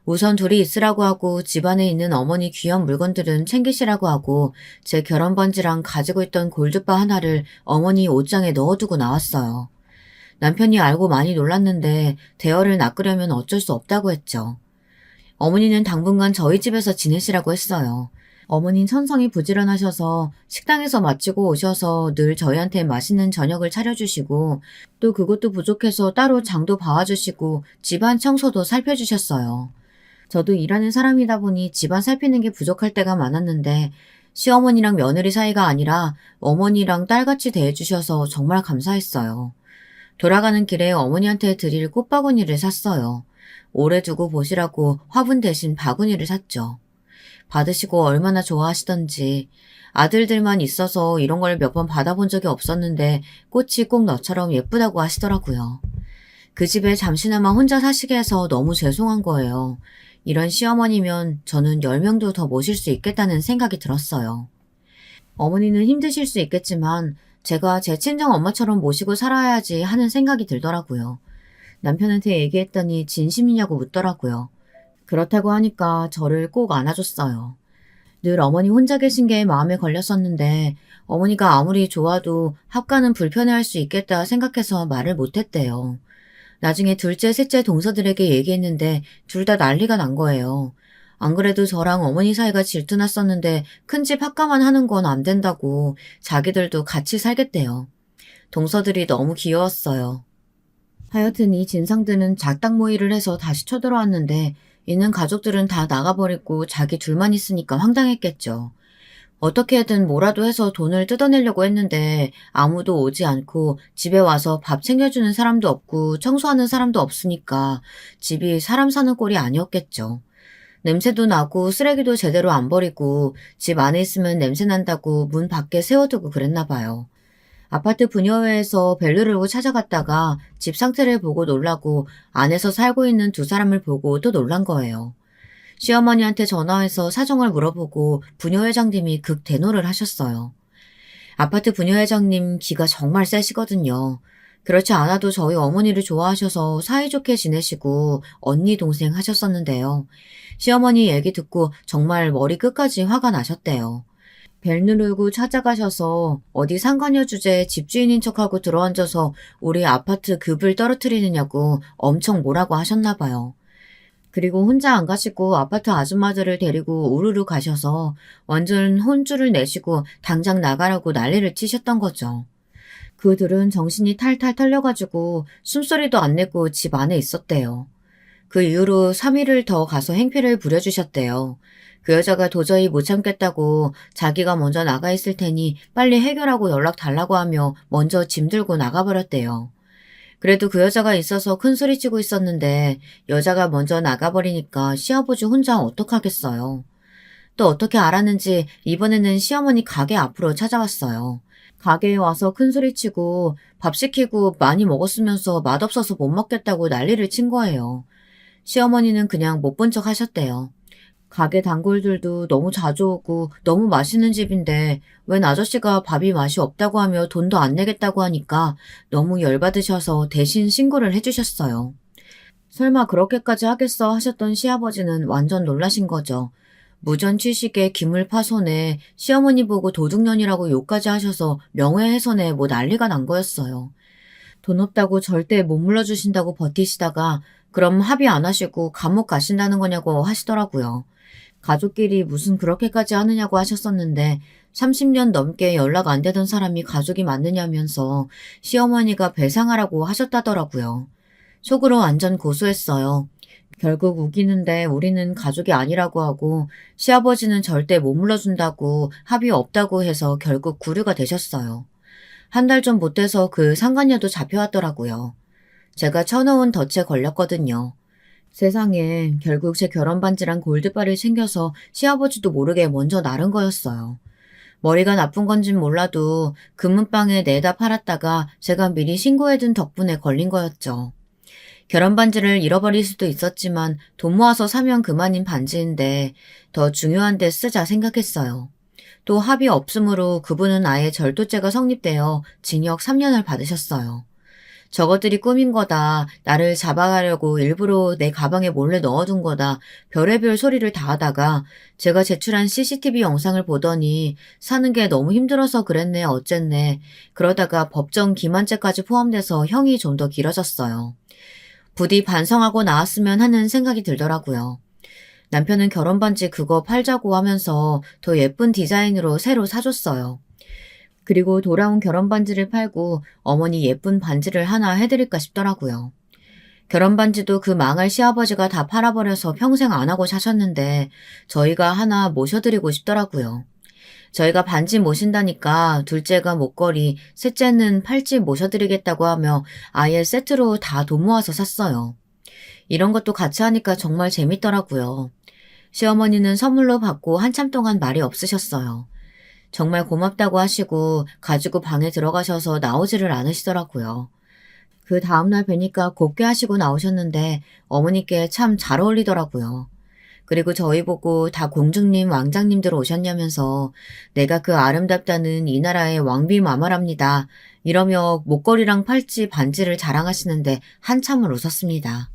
우선 둘이 있으라고 하고 집안에 있는 어머니 귀한 물건들은 챙기시라고 하고 제 결혼 반지랑 가지고 있던 골드바 하나를 어머니 옷장에 넣어두고 나왔어요. 남편이 알고 많이 놀랐는데 대화를 낚으려면 어쩔 수 없다고 했죠. 어머니는 당분간 저희 집에서 지내시라고 했어요. 어머닌 천성이 부지런하셔서 식당에서 마치고 오셔서 늘 저희한테 맛있는 저녁을 차려주시고 또 그것도 부족해서 따로 장도 봐와주시고 집안 청소도 살펴주셨어요. 저도 일하는 사람이다 보니 집안 살피는 게 부족할 때가 많았는데 시어머니랑 며느리 사이가 아니라 어머니랑 딸같이 대해주셔서 정말 감사했어요. 돌아가는 길에 어머니한테 드릴 꽃바구니를 샀어요. 오래 두고 보시라고 화분 대신 바구니를 샀죠. 받으시고 얼마나 좋아하시던지 아들들만 있어서 이런 걸 몇 번 받아본 적이 없었는데 꽃이 꼭 너처럼 예쁘다고 하시더라고요. 그 집에 잠시나마 혼자 사시게 해서 너무 죄송한 거예요. 이런 시어머니면 저는 10명도 더 모실 수 있겠다는 생각이 들었어요. 어머니는 힘드실 수 있겠지만 제가 제 친정 엄마처럼 모시고 살아야지 하는 생각이 들더라고요. 남편한테 얘기했더니 진심이냐고 묻더라고요. 그렇다고 하니까 저를 꼭 안아줬어요. 늘 어머니 혼자 계신 게 마음에 걸렸었는데 어머니가 아무리 좋아도 합가는 불편해할 수 있겠다 생각해서 말을 못했대요. 나중에 둘째, 셋째 동서들에게 얘기했는데 둘 다 난리가 난 거예요. 안 그래도 저랑 어머니 사이가 질투났었는데 큰 집 합가만 하는 건 안 된다고 자기들도 같이 살겠대요. 동서들이 너무 귀여웠어요. 하여튼 이 진상들은 작당 모의를 해서 다시 쳐들어왔는데 있는 가족들은 다 나가버리고 자기 둘만 있으니까 황당했겠죠. 어떻게든 뭐라도 해서 돈을 뜯어내려고 했는데 아무도 오지 않고 집에 와서 밥 챙겨주는 사람도 없고 청소하는 사람도 없으니까 집이 사람 사는 꼴이 아니었겠죠. 냄새도 나고 쓰레기도 제대로 안 버리고 집 안에 있으면 냄새 난다고 문 밖에 세워두고 그랬나 봐요. 아파트 분여회에서 벨을 울고 찾아갔다가 집 상태를 보고 놀라고 안에서 살고 있는 두 사람을 보고 또 놀란 거예요. 시어머니한테 전화해서 사정을 물어보고 분여회장님이 극대노를 하셨어요. 아파트 분여회장님 기가 정말 세시거든요. 그렇지 않아도 저희 어머니를 좋아하셔서 사이좋게 지내시고 언니 동생 하셨었는데요. 시어머니 얘기 듣고 정말 머리 끝까지 화가 나셨대요. 벨 누르고 찾아가셔서 어디 상간녀 주제에 집주인인 척하고 들어앉아서 우리 아파트 급을 떨어뜨리느냐고 엄청 뭐라고 하셨나 봐요. 그리고 혼자 안 가시고 아파트 아줌마들을 데리고 우르르 가셔서 완전 혼쭐을 내시고 당장 나가라고 난리를 치셨던 거죠. 그들은 정신이 탈탈 털려가지고 숨소리도 안 내고 집 안에 있었대요. 그 이후로 3일을 더 가서 행패를 부려주셨대요. 그 여자가 도저히 못 참겠다고 자기가 먼저 나가 있을 테니 빨리 해결하고 연락 달라고 하며 먼저 짐 들고 나가버렸대요. 그래도 그 여자가 있어서 큰 소리치고 있었는데 여자가 먼저 나가버리니까 시아버지 혼자 어떡하겠어요. 또 어떻게 알았는지 이번에는 시어머니 가게 앞으로 찾아왔어요. 가게에 와서 큰 소리치고 밥 시키고 많이 먹었으면서 맛없어서 못 먹겠다고 난리를 친 거예요. 시어머니는 그냥 못 본 척 하셨대요. 가게 단골들도 너무 자주 오고 너무 맛있는 집인데 웬 아저씨가 밥이 맛이 없다고 하며 돈도 안 내겠다고 하니까 너무 열받으셔서 대신 신고를 해주셨어요. 설마 그렇게까지 하겠어 하셨던 시아버지는 완전 놀라신 거죠. 무전 취식에 기물파손에 시어머니 보고 도둑년이라고 욕까지 하셔서 명예훼손에 뭐 난리가 난 거였어요. 돈 없다고 절대 못 물러주신다고 버티시다가 그럼 합의 안 하시고 감옥 가신다는 거냐고 하시더라고요. 가족끼리 무슨 그렇게까지 하느냐고 하셨었는데 30년 넘게 연락 안 되던 사람이 가족이 맞느냐면서 시어머니가 배상하라고 하셨다더라고요. 속으로 완전 고소했어요. 결국 우기는데 우리는 가족이 아니라고 하고 시아버지는 절대 못 물러준다고 합의 없다고 해서 결국 구류가 되셨어요. 한 달 좀 못 돼서 그 상간녀도 잡혀왔더라고요. 제가 쳐놓은 덫에 걸렸거든요. 세상에 결국 제 결혼 반지랑 골드바를 챙겨서 시아버지도 모르게 먼저 나른 거였어요. 머리가 나쁜 건진 몰라도 금은방에 내다 팔았다가 제가 미리 신고해둔 덕분에 걸린 거였죠. 결혼 반지를 잃어버릴 수도 있었지만 돈 모아서 사면 그만인 반지인데 더 중요한 데 쓰자 생각했어요. 또 합의 없으므로 그분은 아예 절도죄가 성립되어 징역 3년을 받으셨어요. 저것들이 꾸민 거다. 나를 잡아가려고 일부러 내 가방에 몰래 넣어둔 거다. 별의별 소리를 다 하다가 제가 제출한 CCTV 영상을 보더니 사는 게 너무 힘들어서 그랬네 어쨌네. 그러다가 법정 기만죄까지 포함돼서 형이 좀 더 길어졌어요. 부디 반성하고 나왔으면 하는 생각이 들더라고요. 남편은 결혼 반지 그거 팔자고 하면서 더 예쁜 디자인으로 새로 사줬어요. 그리고 돌아온 결혼 반지를 팔고 어머니 예쁜 반지를 하나 해드릴까 싶더라고요. 결혼 반지도 그 망할 시아버지가 다 팔아버려서 평생 안 하고 사셨는데 저희가 하나 모셔드리고 싶더라고요. 저희가 반지 모신다니까 둘째가 목걸이, 셋째는 팔찌 모셔드리겠다고 하며 아예 세트로 다 돈 모아서 샀어요. 이런 것도 같이 하니까 정말 재밌더라고요. 시어머니는 선물로 받고 한참 동안 말이 없으셨어요. 정말 고맙다고 하시고 가지고 방에 들어가셔서 나오지를 않으시더라고요. 그 다음날 뵈니까 곱게 하시고 나오셨는데 어머니께 참 잘 어울리더라고요. 그리고 저희 보고 다 공주님, 왕장님들 오셨냐면서 내가 그 아름답다는 이 나라의 왕비마마랍니다. 이러며 목걸이랑 팔찌, 반지를 자랑하시는데 한참을 웃었습니다.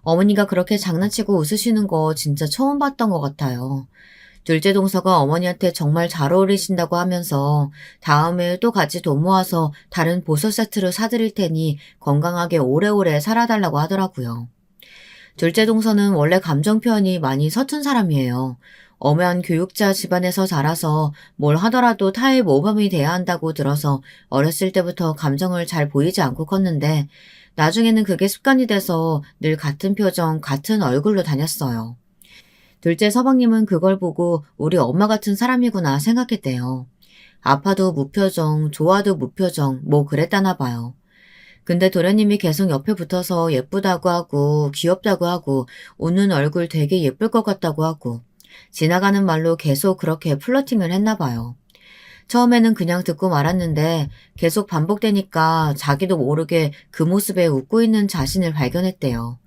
어머니가 그렇게 장난치고 웃으시는 거 진짜 처음 봤던 것 같아요. 둘째 동서가 어머니한테 정말 잘 어울리신다고 하면서 다음에 또 같이 돈 모아서 다른 보석 세트를 사드릴 테니 건강하게 오래오래 살아달라고 하더라고요. 둘째 동서는 원래 감정 표현이 많이 서툰 사람이에요. 엄한 교육자 집안에서 자라서 뭘 하더라도 타의 모범이 돼야 한다고 들어서 어렸을 때부터 감정을 잘 보이지 않고 컸는데 나중에는 그게 습관이 돼서 늘 같은 표정, 같은 얼굴로 다녔어요. 둘째 서방님은 그걸 보고 우리 엄마 같은 사람이구나 생각했대요. 아파도 무표정, 좋아도 무표정, 뭐 그랬다나 봐요. 근데 도련님이 계속 옆에 붙어서 예쁘다고 하고 귀엽다고 하고 웃는 얼굴 되게 예쁠 것 같다고 하고 지나가는 말로 계속 그렇게 플러팅을 했나 봐요. 처음에는 그냥 듣고 말았는데 계속 반복되니까 자기도 모르게 그 모습에 웃고 있는 자신을 발견했대요.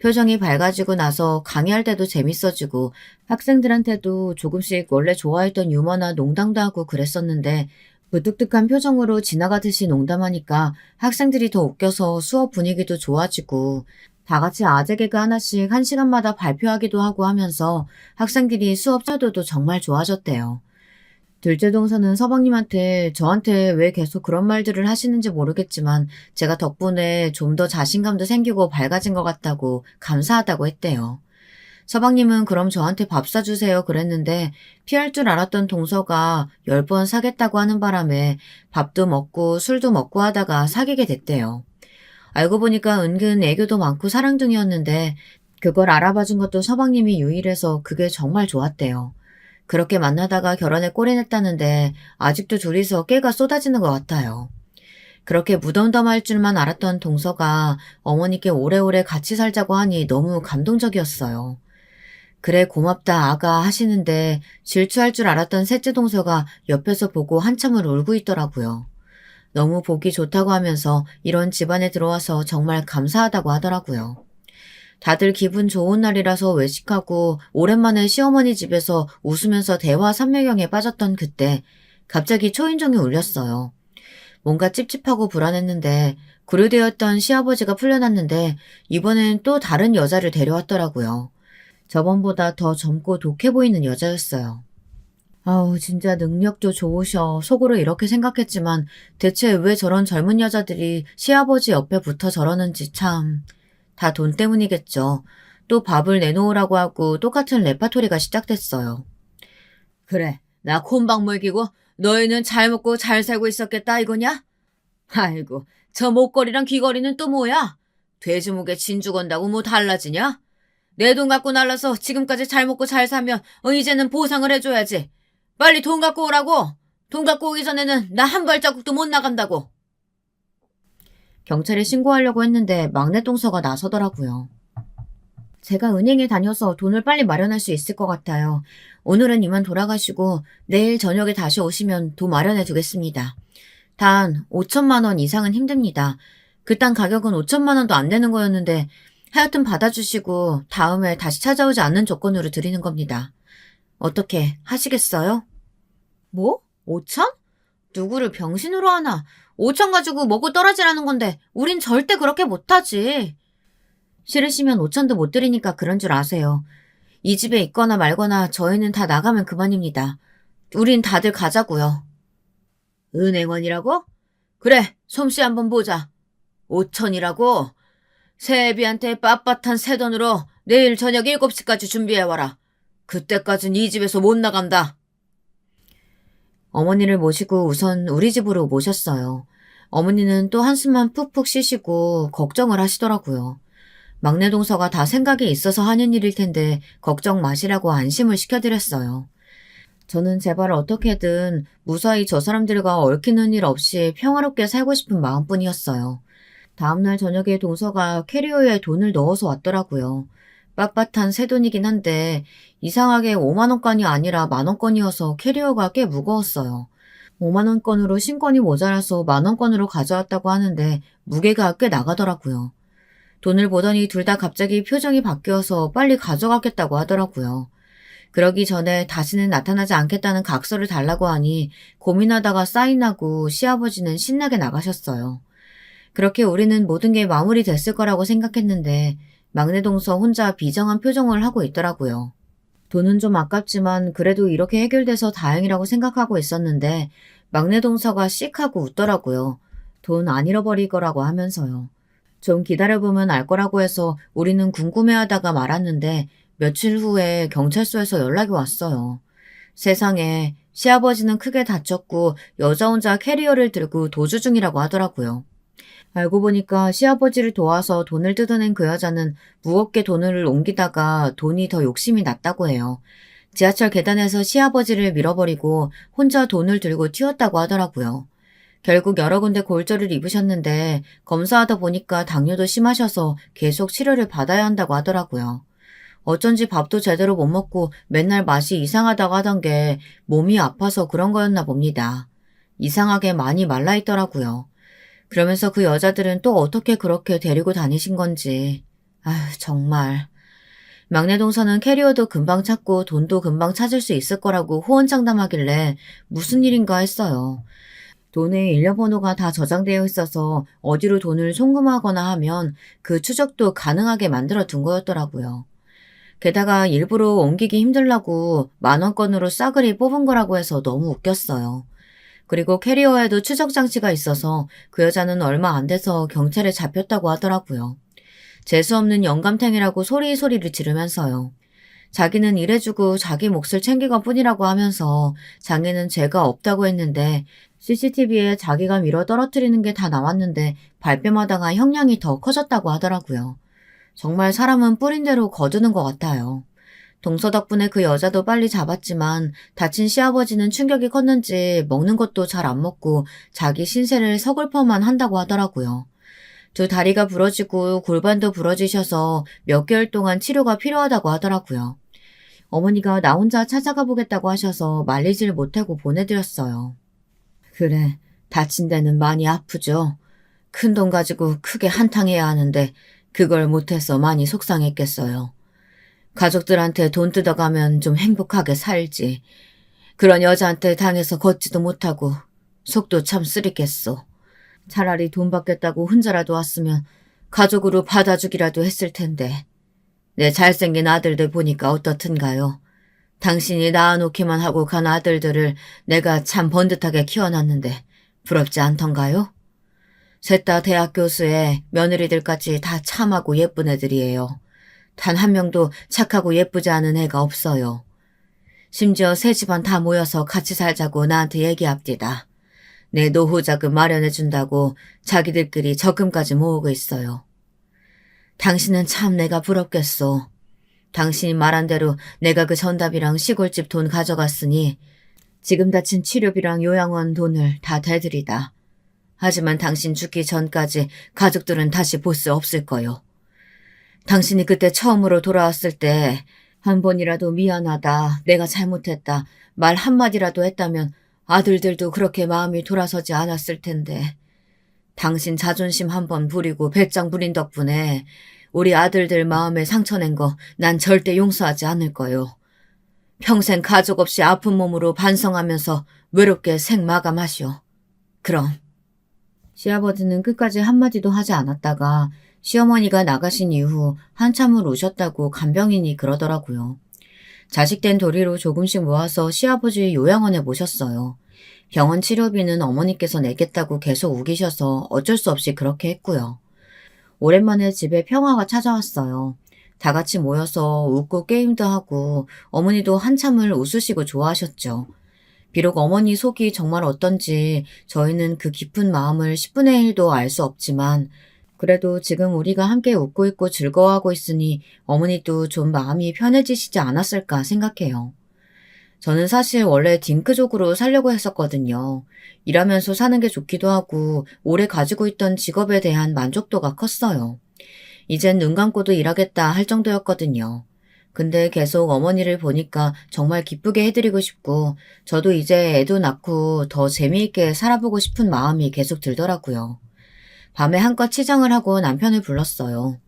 표정이 밝아지고 나서 강의할 때도 재밌어지고 학생들한테도 조금씩 원래 좋아했던 유머나 농담도 하고 그랬었는데 무뚝뚝한 표정으로 지나가듯이 농담하니까 학생들이 더 웃겨서 수업 분위기도 좋아지고 다 같이 아재 개그 하나씩 1시간마다 발표하기도 하고 하면서 학생들이 수업 태도도 정말 좋아졌대요. 둘째 동서는 서방님한테 저한테 왜 계속 그런 말들을 하시는지 모르겠지만 제가 덕분에 좀 더 자신감도 생기고 밝아진 것 같다고 감사하다고 했대요. 서방님은 그럼 저한테 밥 사주세요 그랬는데 피할 줄 알았던 동서가 10번 사겠다고 하는 바람에 밥도 먹고 술도 먹고 하다가 사귀게 됐대요. 알고 보니까 은근 애교도 많고 사랑둥이였는데 그걸 알아봐준 것도 서방님이 유일해서 그게 정말 좋았대요. 그렇게 만나다가 결혼에 꼴이냈다는데 아직도 둘이서 깨가 쏟아지는 것 같아요. 그렇게 무덤덤할 줄만 알았던 동서가 어머니께 오래오래 같이 살자고 하니 너무 감동적이었어요. 그래 고맙다 아가 하시는데 질투할 줄 알았던 셋째 동서가 옆에서 보고 한참을 울고 있더라고요. 너무 보기 좋다고 하면서 이런 집안에 들어와서 정말 감사하다고 하더라고요. 다들 기분 좋은 날이라서 외식하고 오랜만에 시어머니 집에서 웃으면서 대화 삼매경에 빠졌던 그때 갑자기 초인종이 울렸어요. 뭔가 찝찝하고 불안했는데 구류되었던 시아버지가 풀려났는데 이번엔 또 다른 여자를 데려왔더라고요. 저번보다 더 젊고 독해 보이는 여자였어요. 아우 진짜 능력도 좋으셔. 속으로 이렇게 생각했지만 대체 왜 저런 젊은 여자들이 시아버지 옆에 붙어 저러는지 참... 다 돈 때문이겠죠. 또 밥을 내놓으라고 하고 똑같은 레파토리가 시작됐어요. 그래, 나 콩밥 먹이고 너희는 잘 먹고 잘 살고 있었겠다 이거냐? 아이고, 저 목걸이랑 귀걸이는 또 뭐야? 돼지 목에 진주 건다고 뭐 달라지냐? 내 돈 갖고 날라서 지금까지 잘 먹고 잘 사면 이제는 보상을 해줘야지. 빨리 돈 갖고 오라고. 돈 갖고 오기 전에는 나 한 발자국도 못 나간다고. 경찰에 신고하려고 했는데 막내 동서가 나서더라고요. 제가 은행에 다녀서 돈을 빨리 마련할 수 있을 것 같아요. 오늘은 이만 돌아가시고 내일 저녁에 다시 오시면 돈 마련해 두겠습니다. 단 5천만 원 이상은 힘듭니다. 그 땅 가격은 5천만 원도 안 되는 거였는데 하여튼 받아주시고 다음에 다시 찾아오지 않는 조건으로 드리는 겁니다. 어떻게 하시겠어요? 뭐? 5천? 누구를 병신으로 하나? 5천 가지고 먹고 떨어지라는 건데 우린 절대 그렇게 못하지. 싫으시면 5천도 못 드리니까 그런 줄 아세요. 이 집에 있거나 말거나 저희는 다 나가면 그만입니다. 우린 다들 가자고요. 은행원이라고? 그래, 솜씨 한번 보자. 5천이라고? 새애비한테 빳빳한 새 돈으로 내일 저녁 7시까지 준비해와라. 그때까진 이 집에서 못 나간다. 어머니를 모시고 우선 우리 집으로 모셨어요. 어머니는 또 한숨만 푹푹 쉬시고 걱정을 하시더라고요. 막내 동서가 다 생각이 있어서 하는 일일 텐데 걱정 마시라고 안심을 시켜드렸어요. 저는 제발 어떻게든 무사히 저 사람들과 얽히는 일 없이 평화롭게 살고 싶은 마음뿐이었어요. 다음날 저녁에 동서가 캐리어에 돈을 넣어서 왔더라고요. 빳빳한 새 돈이긴 한데 이상하게 5만원권이 아니라 만원권이어서 캐리어가 꽤 무거웠어요. 5만원권으로 신권이 모자라서 만원권으로 가져왔다고 하는데 무게가 꽤 나가더라고요. 돈을 보더니 둘 다 갑자기 표정이 바뀌어서 빨리 가져가겠다고 하더라고요. 그러기 전에 다시는 나타나지 않겠다는 각서를 달라고 하니 고민하다가 사인하고 시아버지는 신나게 나가셨어요. 그렇게 우리는 모든 게 마무리됐을 거라고 생각했는데 막내 동서 혼자 비정한 표정을 하고 있더라고요. 돈은 좀 아깝지만 그래도 이렇게 해결돼서 다행이라고 생각하고 있었는데 막내 동서가 씩 하고 웃더라고요. 돈 안 잃어버릴 거라고 하면서요. 좀 기다려보면 알 거라고 해서 우리는 궁금해하다가 말았는데 며칠 후에 경찰서에서 연락이 왔어요. 세상에, 시아버지는 크게 다쳤고 여자 혼자 캐리어를 들고 도주 중이라고 하더라고요. 알고 보니까 시아버지를 도와서 돈을 뜯어낸 그 여자는 무겁게 돈을 옮기다가 돈이 더 욕심이 났다고 해요. 지하철 계단에서 시아버지를 밀어버리고 혼자 돈을 들고 튀었다고 하더라고요. 결국 여러 군데 골절을 입으셨는데 검사하다 보니까 당뇨도 심하셔서 계속 치료를 받아야 한다고 하더라고요. 어쩐지 밥도 제대로 못 먹고 맨날 맛이 이상하다고 하던 게 몸이 아파서 그런 거였나 봅니다. 이상하게 많이 말라있더라고요. 그러면서 그 여자들은 또 어떻게 그렇게 데리고 다니신 건지. 아휴, 정말. 막내 동서는 캐리어도 금방 찾고 돈도 금방 찾을 수 있을 거라고 호언장담하길래 무슨 일인가 했어요. 돈에 일련번호가 다 저장되어 있어서 어디로 돈을 송금하거나 하면 그 추적도 가능하게 만들어 둔 거였더라고요. 게다가 일부러 옮기기 힘들라고 만원권으로 싸그리 뽑은 거라고 해서 너무 웃겼어요. 그리고 캐리어에도 추적 장치가 있어서 그 여자는 얼마 안 돼서 경찰에 잡혔다고 하더라고요. 재수없는 영감탱이라고 소리소리를 지르면서요. 자기는 일해주고 자기 몫을 챙긴 것뿐이라고 하면서 장애는 죄가 없다고 했는데 CCTV에 자기가 밀어 떨어뜨리는 게 다 나왔는데 발뺌하다가 형량이 더 커졌다고 하더라고요. 정말 사람은 뿌린 대로 거두는 것 같아요. 동서 덕분에 그 여자도 빨리 잡았지만 다친 시아버지는 충격이 컸는지 먹는 것도 잘 안 먹고 자기 신세를 서글퍼만 한다고 하더라고요. 두 다리가 부러지고 골반도 부러지셔서 몇 개월 동안 치료가 필요하다고 하더라고요. 어머니가 나 혼자 찾아가 보겠다고 하셔서 말리질 못하고 보내드렸어요. 그래, 다친 데는 많이 아프죠. 큰 돈 가지고 크게 한탕해야 하는데 그걸 못해서 많이 속상했겠어요. 가족들한테 돈 뜯어가면 좀 행복하게 살지. 그런 여자한테 당해서 걷지도 못하고 속도 참 쓰리겠소. 차라리 돈 받겠다고 혼자라도 왔으면 가족으로 받아주기라도 했을 텐데. 내 잘생긴 아들들 보니까 어떻든가요? 당신이 낳아놓기만 하고 간 아들들을 내가 참 번듯하게 키워놨는데 부럽지 않던가요? 셋 다 대학 교수에 며느리들까지 다 참하고 예쁜 애들이에요. 단 한 명도 착하고 예쁘지 않은 애가 없어요. 심지어 새 집안 다 모여서 같이 살자고 나한테 얘기합디다. 내 노후 자금 마련해준다고 자기들끼리 적금까지 모으고 있어요. 당신은 참 내가 부럽겠소. 당신이 말한 대로 내가 그 전답이랑 시골집 돈 가져갔으니 지금 다친 치료비랑 요양원 돈을 다 대드리다. 하지만 당신 죽기 전까지 가족들은 다시 볼 수 없을 거요. 당신이 그때 처음으로 돌아왔을 때 한 번이라도 미안하다, 내가 잘못했다, 말 한마디라도 했다면 아들들도 그렇게 마음이 돌아서지 않았을 텐데 당신 자존심 한번 부리고 배짱 부린 덕분에 우리 아들들 마음에 상처낸 거 난 절대 용서하지 않을 거요. 평생 가족 없이 아픈 몸으로 반성하면서 외롭게 생 마감하시오. 그럼. 시아버지는 끝까지 한마디도 하지 않았다가 시어머니가 나가신 이후 한참을 우셨다고 간병인이 그러더라고요. 자식된 도리로 조금씩 모아서 시아버지 요양원에 모셨어요. 병원 치료비는 어머니께서 내겠다고 계속 우기셔서 어쩔 수 없이 그렇게 했고요. 오랜만에 집에 평화가 찾아왔어요. 다 같이 모여서 웃고 게임도 하고 어머니도 한참을 웃으시고 좋아하셨죠. 비록 어머니 속이 정말 어떤지 저희는 그 깊은 마음을 10분의 1도 알 수 없지만 그래도 지금 우리가 함께 웃고 있고 즐거워하고 있으니 어머니도 좀 마음이 편해지시지 않았을까 생각해요. 저는 사실 원래 딩크족으로 살려고 했었거든요. 일하면서 사는 게 좋기도 하고 오래 가지고 있던 직업에 대한 만족도가 컸어요. 이젠 눈 감고도 일하겠다 할 정도였거든요. 근데 계속 어머니를 보니까 정말 기쁘게 해드리고 싶고 저도 이제 애도 낳고 더 재미있게 살아보고 싶은 마음이 계속 들더라고요. 밤에 한껏 치장을 하고 남편을 불렀어요.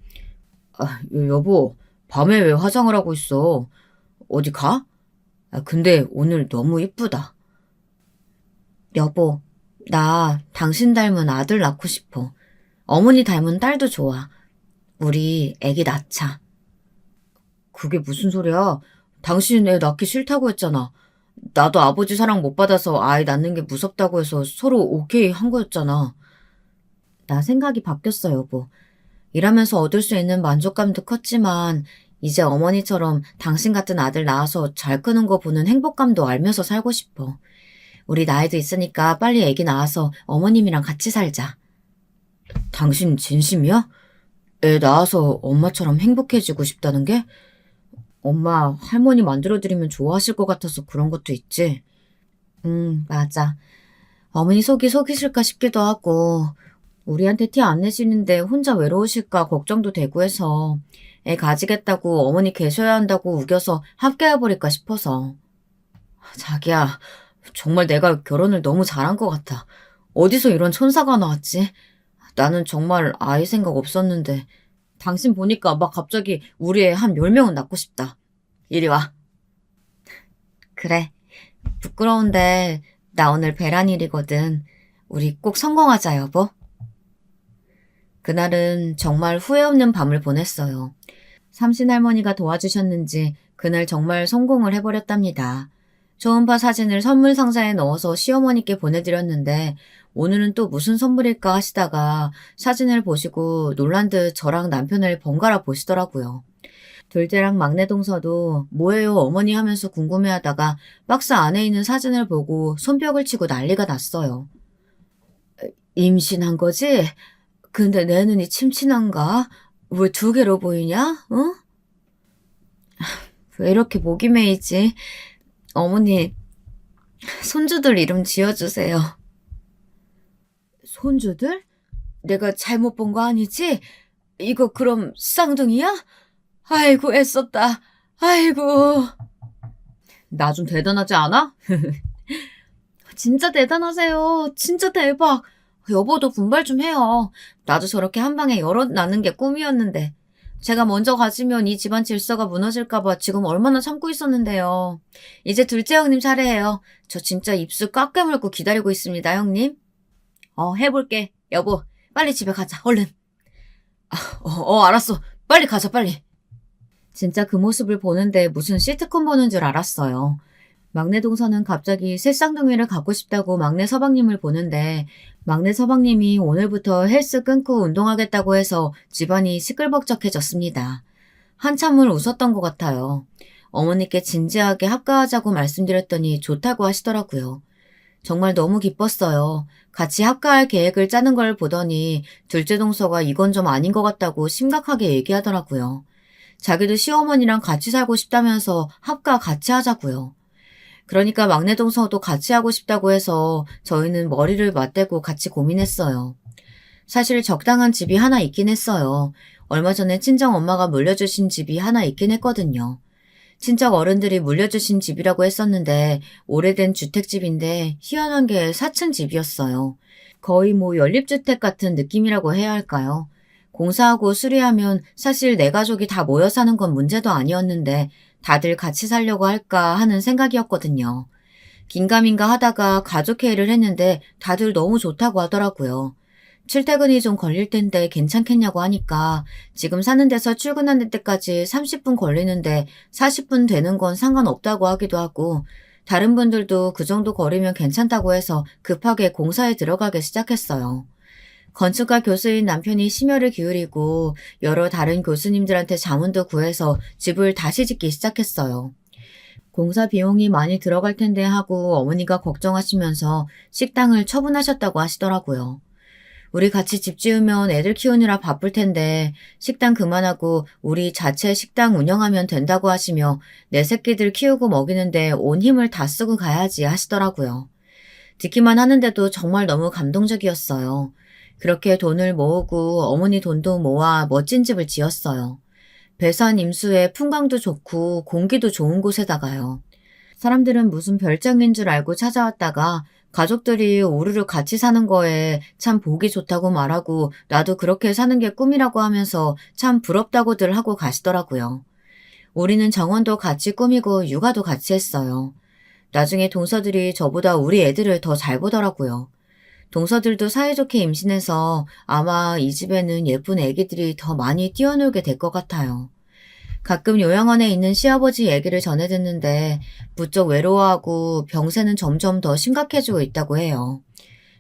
여보, 밤에 왜 화장을 하고 있어? 어디 가? 근데 오늘 너무 이쁘다. 여보, 나 당신 닮은 아들 낳고 싶어. 어머니 닮은 딸도 좋아. 우리 애기 낳자. 그게 무슨 소리야? 당신 애 낳기 싫다고 했잖아. 나도 아버지 사랑 못 받아서 아이 낳는 게 무섭다고 해서 서로 오케이 한 거였잖아. 나 생각이 바뀌었어, 여보. 일하면서 얻을 수 있는 만족감도 컸지만 이제 어머니처럼 당신 같은 아들 낳아서 잘 크는 거 보는 행복감도 알면서 살고 싶어. 우리 나이도 있으니까 빨리 애기 낳아서 어머님이랑 같이 살자. 당신 진심이야? 애 낳아서 엄마처럼 행복해지고 싶다는 게? 엄마, 할머니 만들어드리면 좋아하실 것 같아서 그런 것도 있지. 맞아. 어머니 속이 속이실까 싶기도 하고 우리한테 티 안 내시는데 혼자 외로우실까 걱정도 되고 해서 애 가지겠다고 어머니 계셔야 한다고 우겨서 합격해버릴까 싶어서. 자기야, 정말 내가 결혼을 너무 잘한 것 같아. 어디서 이런 천사가 나왔지? 나는 정말 아이 생각 없었는데 당신 보니까 막 갑자기 우리 애 한 10명은 낳고 싶다. 이리 와. 그래. 부끄러운데 나 오늘 배란일이거든. 우리 꼭 성공하자, 여보. 그날은 정말 후회 없는 밤을 보냈어요. 삼신할머니가 도와주셨는지 그날 정말 성공을 해버렸답니다. 초음파 사진을 선물 상자에 넣어서 시어머니께 보내드렸는데 오늘은 또 무슨 선물일까 하시다가 사진을 보시고 놀란 듯 저랑 남편을 번갈아 보시더라고요. 둘째랑 막내 동서도 뭐예요 어머니 하면서 궁금해하다가 박스 안에 있는 사진을 보고 손뼉을 치고 난리가 났어요. 임신한 거지? 근데 내 눈이 침침한가? 왜 2개로 보이냐? 응? 왜 이렇게 목이 메이지? 어머니, 손주들 이름 지어주세요. 손주들? 내가 잘못 본 거 아니지? 이거 그럼 쌍둥이야? 아이고 애썼다. 아이고. 나 좀 대단하지 않아? 진짜 대단하세요. 진짜 대박. 여보도 분발 좀 해요. 나도 저렇게 한 방에 여럿 낳는 게 꿈이었는데. 제가 먼저 가지면 이 집안 질서가 무너질까봐 지금 얼마나 참고 있었는데요. 이제 둘째 형님 차례예요. 저 진짜 입술 꽉 깨물고 기다리고 있습니다, 형님. 해볼게. 여보, 빨리 집에 가자, 얼른. 알았어. 빨리 가자, 빨리. 진짜 그 모습을 보는데 무슨 시트콤 보는 줄 알았어요. 막내 동서는 갑자기 새쌍둥이를 갖고 싶다고 막내 서방님을 보는데 막내 서방님이 오늘부터 헬스 끊고 운동하겠다고 해서 집안이 시끌벅적해졌습니다. 한참을 웃었던 것 같아요. 어머니께 진지하게 합가하자고 말씀드렸더니 좋다고 하시더라고요. 정말 너무 기뻤어요. 같이 합가할 계획을 짜는 걸 보더니 둘째 동서가 이건 좀 아닌 것 같다고 심각하게 얘기하더라고요. 자기도 시어머니랑 같이 살고 싶다면서 합가 같이 하자고요. 그러니까 막내 동서도 같이 하고 싶다고 해서 저희는 머리를 맞대고 같이 고민했어요. 사실 적당한 집이 하나 있긴 했어요. 얼마 전에 친정 엄마가 물려주신 집이 하나 있긴 했거든요. 친척 어른들이 물려주신 집이라고 했었는데 오래된 주택집인데 희한한 게 4층 집이었어요. 거의 연립주택 같은 느낌이라고 해야 할까요? 공사하고 수리하면 사실 내 가족이 다 모여 사는 건 문제도 아니었는데 다들 같이 살려고 할까 하는 생각이었거든요. 긴가민가 하다가 가족 회의를 했는데 다들 너무 좋다고 하더라고요. 출퇴근이 좀 걸릴 텐데 괜찮겠냐고 하니까 지금 사는 데서 출근하는 데까지 30분 걸리는데 40분 되는 건 상관없다고 하기도 하고 다른 분들도 그 정도 거리면 괜찮다고 해서 급하게 공사에 들어가기 시작했어요. 건축가 교수인 남편이 심혈을 기울이고 여러 다른 교수님들한테 자문도 구해서 집을 다시 짓기 시작했어요. 공사 비용이 많이 들어갈 텐데 하고 어머니가 걱정하시면서 식당을 처분하셨다고 하시더라고요. 우리 같이 집 지으면 애들 키우느라 바쁠 텐데 식당 그만하고 우리 자체 식당 운영하면 된다고 하시며 내 새끼들 키우고 먹이는데 온 힘을 다 쓰고 가야지 하시더라고요. 듣기만 하는데도 정말 너무 감동적이었어요. 그렇게 돈을 모으고 어머니 돈도 모아 멋진 집을 지었어요. 배산 임수에 풍광도 좋고 공기도 좋은 곳에다가요. 사람들은 무슨 별장인 줄 알고 찾아왔다가 가족들이 우르르 같이 사는 거에 참 보기 좋다고 말하고 나도 그렇게 사는 게 꿈이라고 하면서 참 부럽다고들 하고 가시더라고요. 우리는 정원도 같이 꾸미고 육아도 같이 했어요. 나중에 동서들이 저보다 우리 애들을 더 잘 보더라고요. 동서들도 사이좋게 임신해서 아마 이 집에는 예쁜 애기들이 더 많이 뛰어놀게 될 것 같아요. 가끔 요양원에 있는 시아버지 얘기를 전해 듣는데 부쩍 외로워하고 병세는 점점 더 심각해지고 있다고 해요.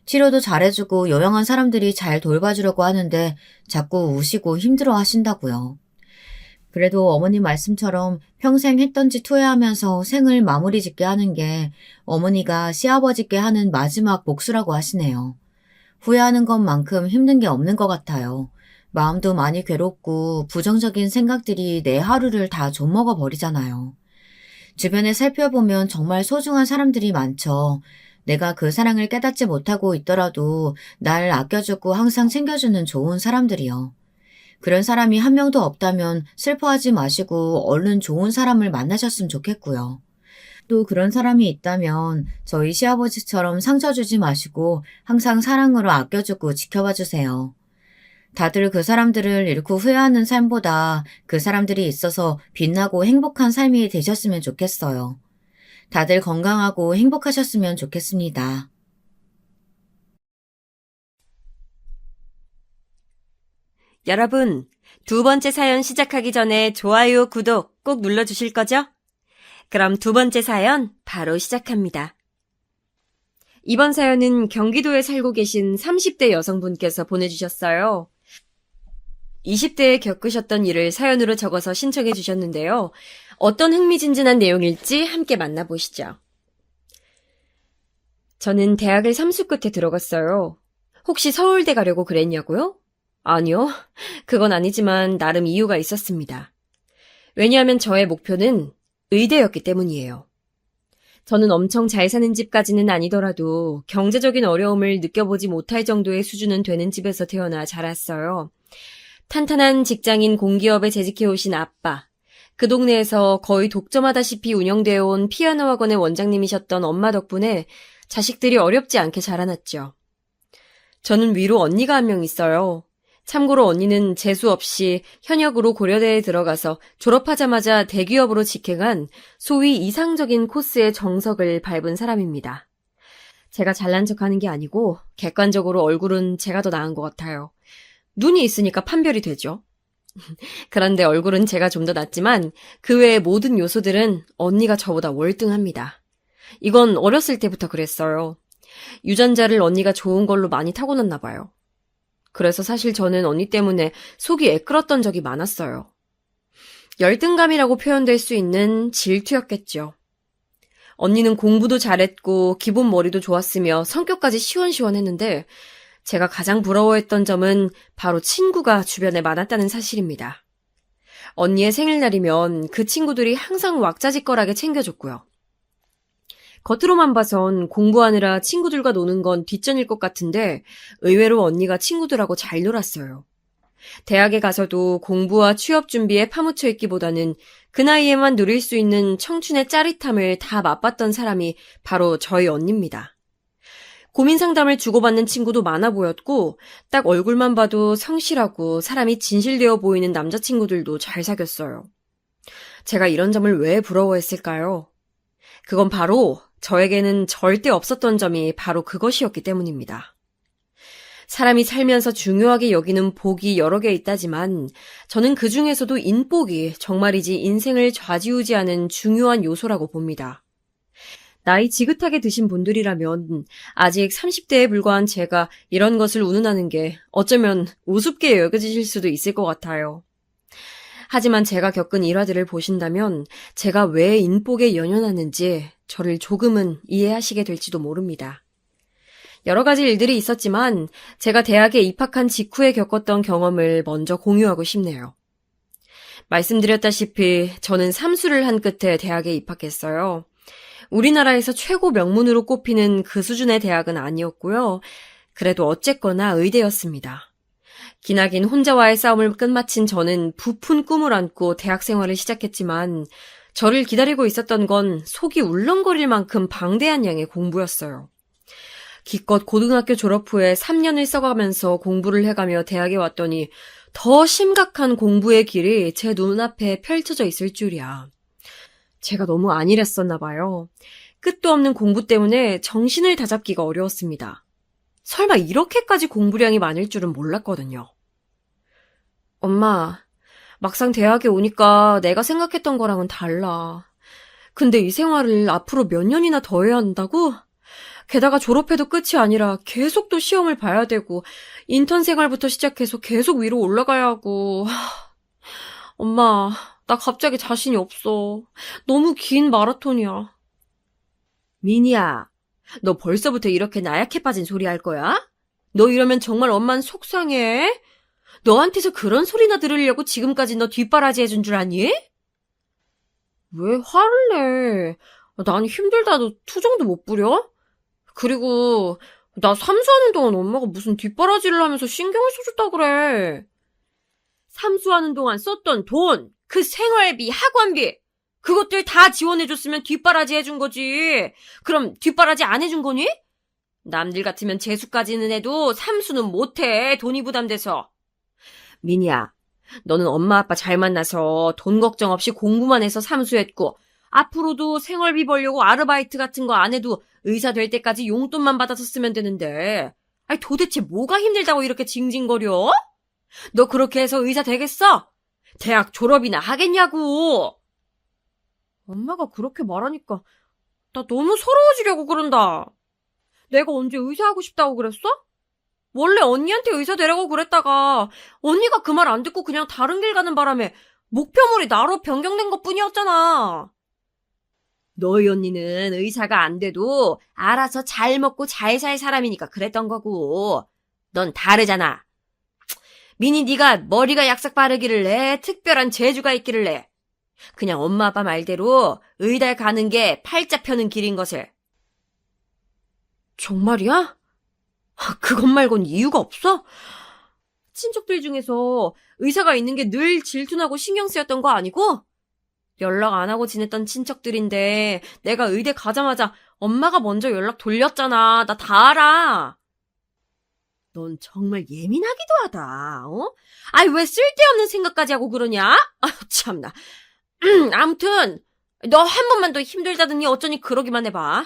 치료도 잘해주고 요양원 사람들이 잘 돌봐주려고 하는데 자꾸 우시고 힘들어 하신다고요. 그래도 어머니 말씀처럼 평생 했던 짓 후회하면서 생을 마무리 짓게 하는 게 어머니가 시아버지께 하는 마지막 복수라고 하시네요. 후회하는 것만큼 힘든 게 없는 것 같아요. 마음도 많이 괴롭고 부정적인 생각들이 내 하루를 다 좀먹어 버리잖아요. 주변에 살펴보면 정말 소중한 사람들이 많죠. 내가 그 사랑을 깨닫지 못하고 있더라도 날 아껴주고 항상 챙겨주는 좋은 사람들이요. 그런 사람이 한 명도 없다면 슬퍼하지 마시고 얼른 좋은 사람을 만나셨으면 좋겠고요. 또 그런 사람이 있다면 저희 시아버지처럼 상처 주지 마시고 항상 사랑으로 아껴주고 지켜봐 주세요. 다들 그 사람들을 잃고 후회하는 삶보다 그 사람들이 있어서 빛나고 행복한 삶이 되셨으면 좋겠어요. 다들 건강하고 행복하셨으면 좋겠습니다. 여러분, 두 번째 사연 시작하기 전에 좋아요, 구독 꼭 눌러주실 거죠? 그럼 두 번째 사연 바로 시작합니다. 이번 사연은 경기도에 살고 계신 30대 여성분께서 보내주셨어요. 20대에 겪으셨던 일을 사연으로 적어서 신청해 주셨는데요. 어떤 흥미진진한 내용일지 함께 만나보시죠. 저는 대학을 3수 끝에 들어갔어요. 혹시 서울대 가려고 그랬냐고요? 아니요. 그건 아니지만 나름 이유가 있었습니다. 왜냐하면 저의 목표는 의대였기 때문이에요. 저는 엄청 잘 사는 집까지는 아니더라도 경제적인 어려움을 느껴보지 못할 정도의 수준은 되는 집에서 태어나 자랐어요. 탄탄한 직장인 공기업에 재직해오신 아빠, 그 동네에서 거의 독점하다시피 운영되어 온 피아노 학원의 원장님이셨던 엄마 덕분에 자식들이 어렵지 않게 자라났죠. 저는 위로 언니가 한 명 있어요. 참고로 언니는 재수 없이 현역으로 고려대에 들어가서 졸업하자마자 대기업으로 직행한 소위 이상적인 코스의 정석을 밟은 사람입니다. 제가 잘난 척하는 게 아니고 객관적으로 얼굴은 제가 더 나은 것 같아요. 눈이 있으니까 판별이 되죠. 그런데 얼굴은 제가 좀 더 낫지만 그 외의 모든 요소들은 언니가 저보다 월등합니다. 이건 어렸을 때부터 그랬어요. 유전자를 언니가 좋은 걸로 많이 타고났나 봐요. 그래서 사실 저는 언니 때문에 속이 애끓었던 적이 많았어요. 열등감이라고 표현될 수 있는 질투였겠죠. 언니는 공부도 잘했고 기본 머리도 좋았으며 성격까지 시원시원했는데 제가 가장 부러워했던 점은 바로 친구가 주변에 많았다는 사실입니다. 언니의 생일날이면 그 친구들이 항상 왁자지껄하게 챙겨줬고요. 겉으로만 봐선 공부하느라 친구들과 노는 건 뒷전일 것 같은데 의외로 언니가 친구들하고 잘 놀았어요. 대학에 가서도 공부와 취업 준비에 파묻혀 있기보다는 그 나이에만 누릴 수 있는 청춘의 짜릿함을 다 맛봤던 사람이 바로 저희 언니입니다. 고민 상담을 주고받는 친구도 많아 보였고 딱 얼굴만 봐도 성실하고 사람이 진실되어 보이는 남자친구들도 잘 사귀었어요. 제가 이런 점을 왜 부러워했을까요? 그건 바로 저에게는 절대 없었던 점이 바로 그것이었기 때문입니다. 사람이 살면서 중요하게 여기는 복이 여러 개 있다지만 저는 그 중에서도 인복이 정말이지 인생을 좌지우지하는 중요한 요소라고 봅니다. 나이 지긋하게 드신 분들이라면 아직 30대에 불과한 제가 이런 것을 운운하는 게 어쩌면 우습게 여겨지실 수도 있을 것 같아요. 하지만 제가 겪은 일화들을 보신다면 제가 왜 인복에 연연하는지 저를 조금은 이해하시게 될지도 모릅니다. 여러 가지 일들이 있었지만 제가 대학에 입학한 직후에 겪었던 경험을 먼저 공유하고 싶네요. 말씀드렸다시피 저는 삼수를 한 끝에 대학에 입학했어요. 우리나라에서 최고 명문으로 꼽히는 그 수준의 대학은 아니었고요. 그래도 어쨌거나 의대였습니다. 기나긴 혼자와의 싸움을 끝마친 저는 부푼 꿈을 안고 대학 생활을 시작했지만 저를 기다리고 있었던 건 속이 울렁거릴 만큼 방대한 양의 공부였어요. 기껏 고등학교 졸업 후에 3년을 써가면서 공부를 해가며 대학에 왔더니 더 심각한 공부의 길이 제 눈앞에 펼쳐져 있을 줄이야. 제가 너무 안일했었나 봐요. 끝도 없는 공부 때문에 정신을 다잡기가 어려웠습니다. 설마 이렇게까지 공부량이 많을 줄은 몰랐거든요. 엄마, 막상 대학에 오니까 내가 생각했던 거랑은 달라. 근데 이 생활을 앞으로 몇 년이나 더 해야 한다고? 게다가 졸업해도 끝이 아니라 계속 또 시험을 봐야 되고 인턴 생활부터 시작해서 계속 위로 올라가야 하고. 엄마, 나 갑자기 자신이 없어. 너무 긴 마라톤이야. 미니야, 너 벌써부터 이렇게 나약해 빠진 소리 할 거야? 너 이러면 정말 엄마는 속상해. 너한테서 그런 소리나 들으려고 지금까지 너 뒷바라지 해준 줄 아니? 왜 화를 내? 난 힘들다도 투정도 못 부려? 그리고 나 삼수하는 동안 엄마가 무슨 뒷바라지를 하면서 신경을 써줬다 그래. 삼수하는 동안 썼던 돈, 그 생활비, 학원비, 그것들 다 지원해줬으면 뒷바라지 해준 거지. 그럼 뒷바라지 안 해준 거니? 남들 같으면 재수까지는 해도 삼수는 못해. 돈이 부담돼서. 미니야, 너는 엄마 아빠 잘 만나서 돈 걱정 없이 공부만 해서 삼수했고 앞으로도 생활비 벌려고 아르바이트 같은 거 안 해도 의사 될 때까지 용돈만 받아서 쓰면 되는데 아니 도대체 뭐가 힘들다고 이렇게 징징거려? 너 그렇게 해서 의사 되겠어? 대학 졸업이나 하겠냐고. 엄마가 그렇게 말하니까 나 너무 서러워지려고 그런다. 내가 언제 의사하고 싶다고 그랬어? 원래 언니한테 의사 되라고 그랬다가 언니가 그 말 안 듣고 그냥 다른 길 가는 바람에 목표물이 나로 변경된 것뿐이었잖아. 너희 언니는 의사가 안 돼도 알아서 잘 먹고 잘 살 사람이니까 그랬던 거고 넌 다르잖아. 미니 네가 머리가 약삭 빠르기를 해? 특별한 재주가 있기를 해? 그냥 엄마 아빠 말대로 의대 가는 게 팔자 펴는 길인 것을. 정말이야? 그것 말곤 이유가 없어? 친척들 중에서 의사가 있는 게 늘 질투나고 신경 쓰였던 거 아니고? 연락 안 하고 지냈던 친척들인데 내가 의대 가자마자 엄마가 먼저 연락 돌렸잖아. 나 다 알아. 넌 정말 예민하기도 하다. 어? 아이 왜 쓸데없는 생각까지 하고 그러냐? 아 참나. 아무튼 너 한 번만 더 힘들다더니 어쩌니 그러기만 해봐.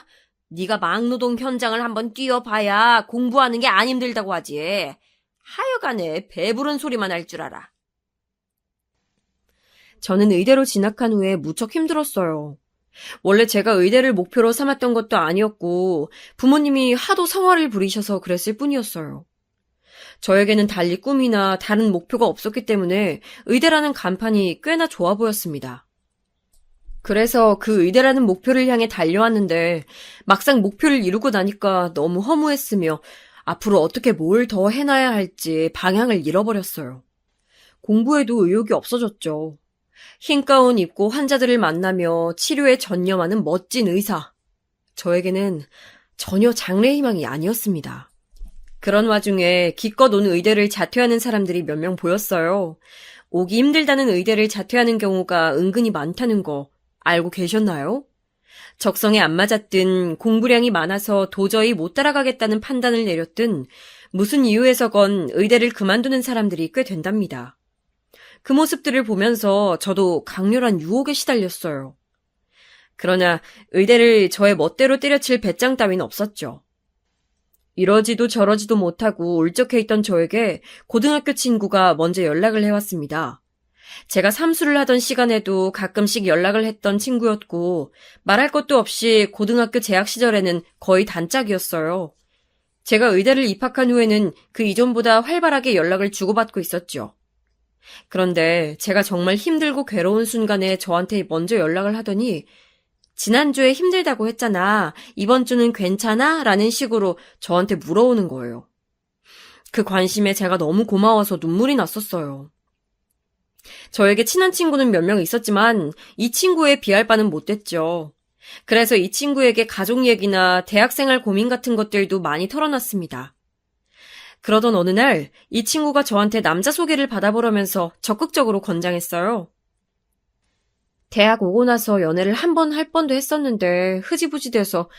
네가 막노동 현장을 한번 뛰어봐야 공부하는 게 안 힘들다고 하지. 하여간에 배부른 소리만 할 줄 알아. 저는 의대로 진학한 후에 무척 힘들었어요. 원래 제가 의대를 목표로 삼았던 것도 아니었고 부모님이 하도 성화를 부리셔서 그랬을 뿐이었어요. 저에게는 달리 꿈이나 다른 목표가 없었기 때문에 의대라는 간판이 꽤나 좋아 보였습니다. 그래서 그 의대라는 목표를 향해 달려왔는데 막상 목표를 이루고 나니까 너무 허무했으며 앞으로 어떻게 뭘 더 해놔야 할지 방향을 잃어버렸어요. 공부에도 의욕이 없어졌죠. 흰 가운 입고 환자들을 만나며 치료에 전념하는 멋진 의사. 저에게는 전혀 장래 희망이 아니었습니다. 그런 와중에 기껏 온 의대를 자퇴하는 사람들이 몇 명 보였어요. 오기 힘들다는 의대를 자퇴하는 경우가 은근히 많다는 거 알고 계셨나요? 적성에 안 맞았든 공부량이 많아서 도저히 못 따라가겠다는 판단을 내렸든 무슨 이유에서건 의대를 그만두는 사람들이 꽤 된답니다. 그 모습들을 보면서 저도 강렬한 유혹에 시달렸어요. 그러나 의대를 저의 멋대로 때려칠 배짱 따윈 없었죠. 이러지도 저러지도 못하고 울적해 있던 저에게 고등학교 친구가 먼저 연락을 해왔습니다. 제가 삼수를 하던 시간에도 가끔씩 연락을 했던 친구였고 말할 것도 없이 고등학교 재학 시절에는 거의 단짝이었어요. 제가 의대를 입학한 후에는 그 이전보다 활발하게 연락을 주고받고 있었죠. 그런데 제가 정말 힘들고 괴로운 순간에 저한테 먼저 연락을 하더니 지난주에 힘들다고 했잖아. 이번 주는 괜찮아? 라는 식으로 저한테 물어오는 거예요. 그 관심에 제가 너무 고마워서 눈물이 났었어요. 저에게 친한 친구는 몇 명 있었지만 이 친구에 비할 바는 못 됐죠. 그래서 이 친구에게 가족 얘기나 대학생활 고민 같은 것들도 많이 털어놨습니다. 그러던 어느 날 이 친구가 저한테 남자 소개를 받아보려면서 적극적으로 권장했어요. 대학 오고 나서 연애를 한 번 할 뻔도 했었는데 흐지부지 돼서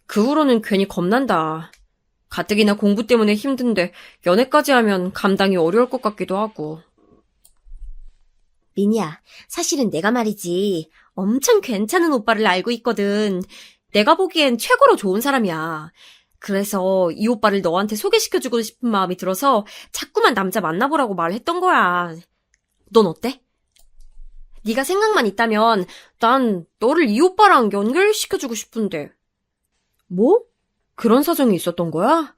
그 후로는 괜히 겁난다. 가뜩이나 공부 때문에 힘든데 연애까지 하면 감당이 어려울 것 같기도 하고. 미니야, 사실은 내가 말이지 엄청 괜찮은 오빠를 알고 있거든. 내가 보기엔 최고로 좋은 사람이야. 그래서 이 오빠를 너한테 소개시켜주고 싶은 마음이 들어서 자꾸만 남자 만나보라고 말했던 거야. 넌 어때? 네가 생각만 있다면 난 너를 이 오빠랑 연결시켜주고 싶은데. 뭐? 그런 사정이 있었던 거야?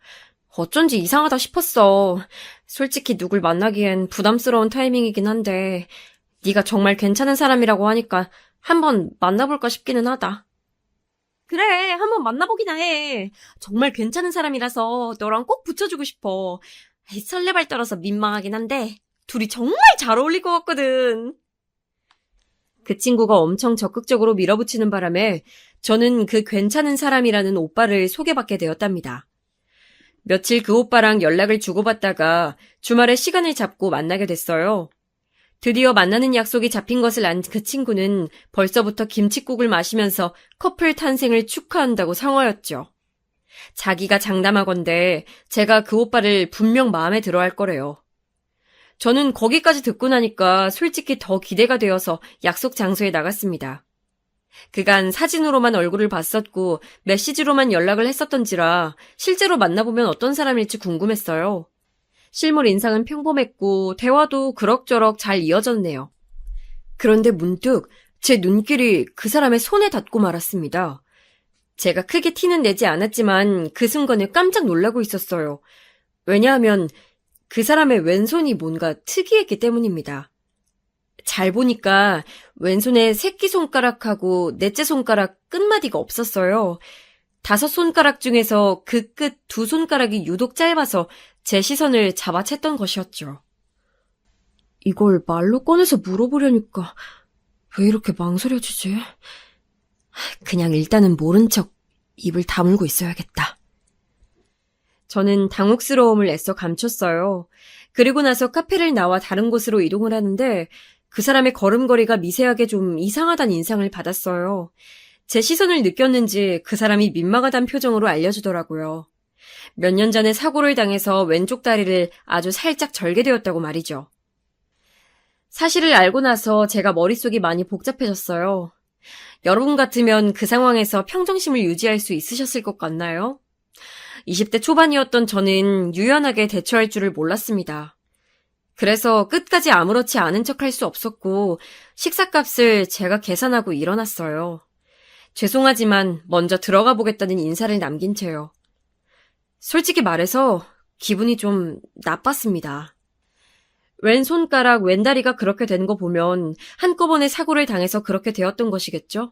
어쩐지 이상하다 싶었어. 솔직히 누굴 만나기엔 부담스러운 타이밍이긴 한데 네가 정말 괜찮은 사람이라고 하니까 한번 만나볼까 싶기는 하다. 그래, 한번 만나보기나 해. 정말 괜찮은 사람이라서 너랑 꼭 붙여주고 싶어. 설레발 떨어서 민망하긴 한데 둘이 정말 잘 어울릴 것 같거든. 그 친구가 엄청 적극적으로 밀어붙이는 바람에 저는 그 괜찮은 사람이라는 오빠를 소개받게 되었답니다. 며칠 그 오빠랑 연락을 주고받다가 주말에 시간을 잡고 만나게 됐어요. 드디어 만나는 약속이 잡힌 것을 안 그 친구는 벌써부터 김칫국을 마시면서 커플 탄생을 축하한다고 성화였죠. 자기가 장담하건대 제가 그 오빠를 분명 마음에 들어 할 거래요. 저는 거기까지 듣고 나니까 솔직히 더 기대가 되어서 약속 장소에 나갔습니다. 그간 사진으로만 얼굴을 봤었고 메시지로만 연락을 했었던지라 실제로 만나보면 어떤 사람일지 궁금했어요. 실물 인상은 평범했고 대화도 그럭저럭 잘 이어졌네요. 그런데 문득 제 눈길이 그 사람의 손에 닿고 말았습니다. 제가 크게 티는 내지 않았지만 그 순간에 깜짝 놀라고 있었어요. 왜냐하면 그 사람의 왼손이 뭔가 특이했기 때문입니다. 잘 보니까 왼손에 새끼손가락하고 넷째 손가락 끝마디가 없었어요. 5손가락 중에서 그 끝 2손가락이 유독 짧아서 제 시선을 잡아챘던 것이었죠. 이걸 말로 꺼내서 물어보려니까 왜 이렇게 망설여지지? 그냥 일단은 모른 척 입을 다물고 있어야겠다. 저는 당혹스러움을 애써 감췄어요. 그리고 나서 카페를 나와 다른 곳으로 이동을 하는데 그 사람의 걸음걸이가 미세하게 좀 이상하다는 인상을 받았어요. 제 시선을 느꼈는지 그 사람이 민망하단 표정으로 알려주더라고요. 몇 년 전에 사고를 당해서 왼쪽 다리를 아주 살짝 절게 되었다고 말이죠. 사실을 알고 나서 제가 머릿속이 많이 복잡해졌어요. 여러분 같으면 그 상황에서 평정심을 유지할 수 있으셨을 것 같나요? 20대 초반이었던 저는 유연하게 대처할 줄을 몰랐습니다. 그래서 끝까지 아무렇지 않은 척 할 수 없었고 식사값을 제가 계산하고 일어났어요. 죄송하지만 먼저 들어가 보겠다는 인사를 남긴 채요. 솔직히 말해서 기분이 좀 나빴습니다. 왼손가락, 왼다리가 그렇게 된 거 보면 한꺼번에 사고를 당해서 그렇게 되었던 것이겠죠?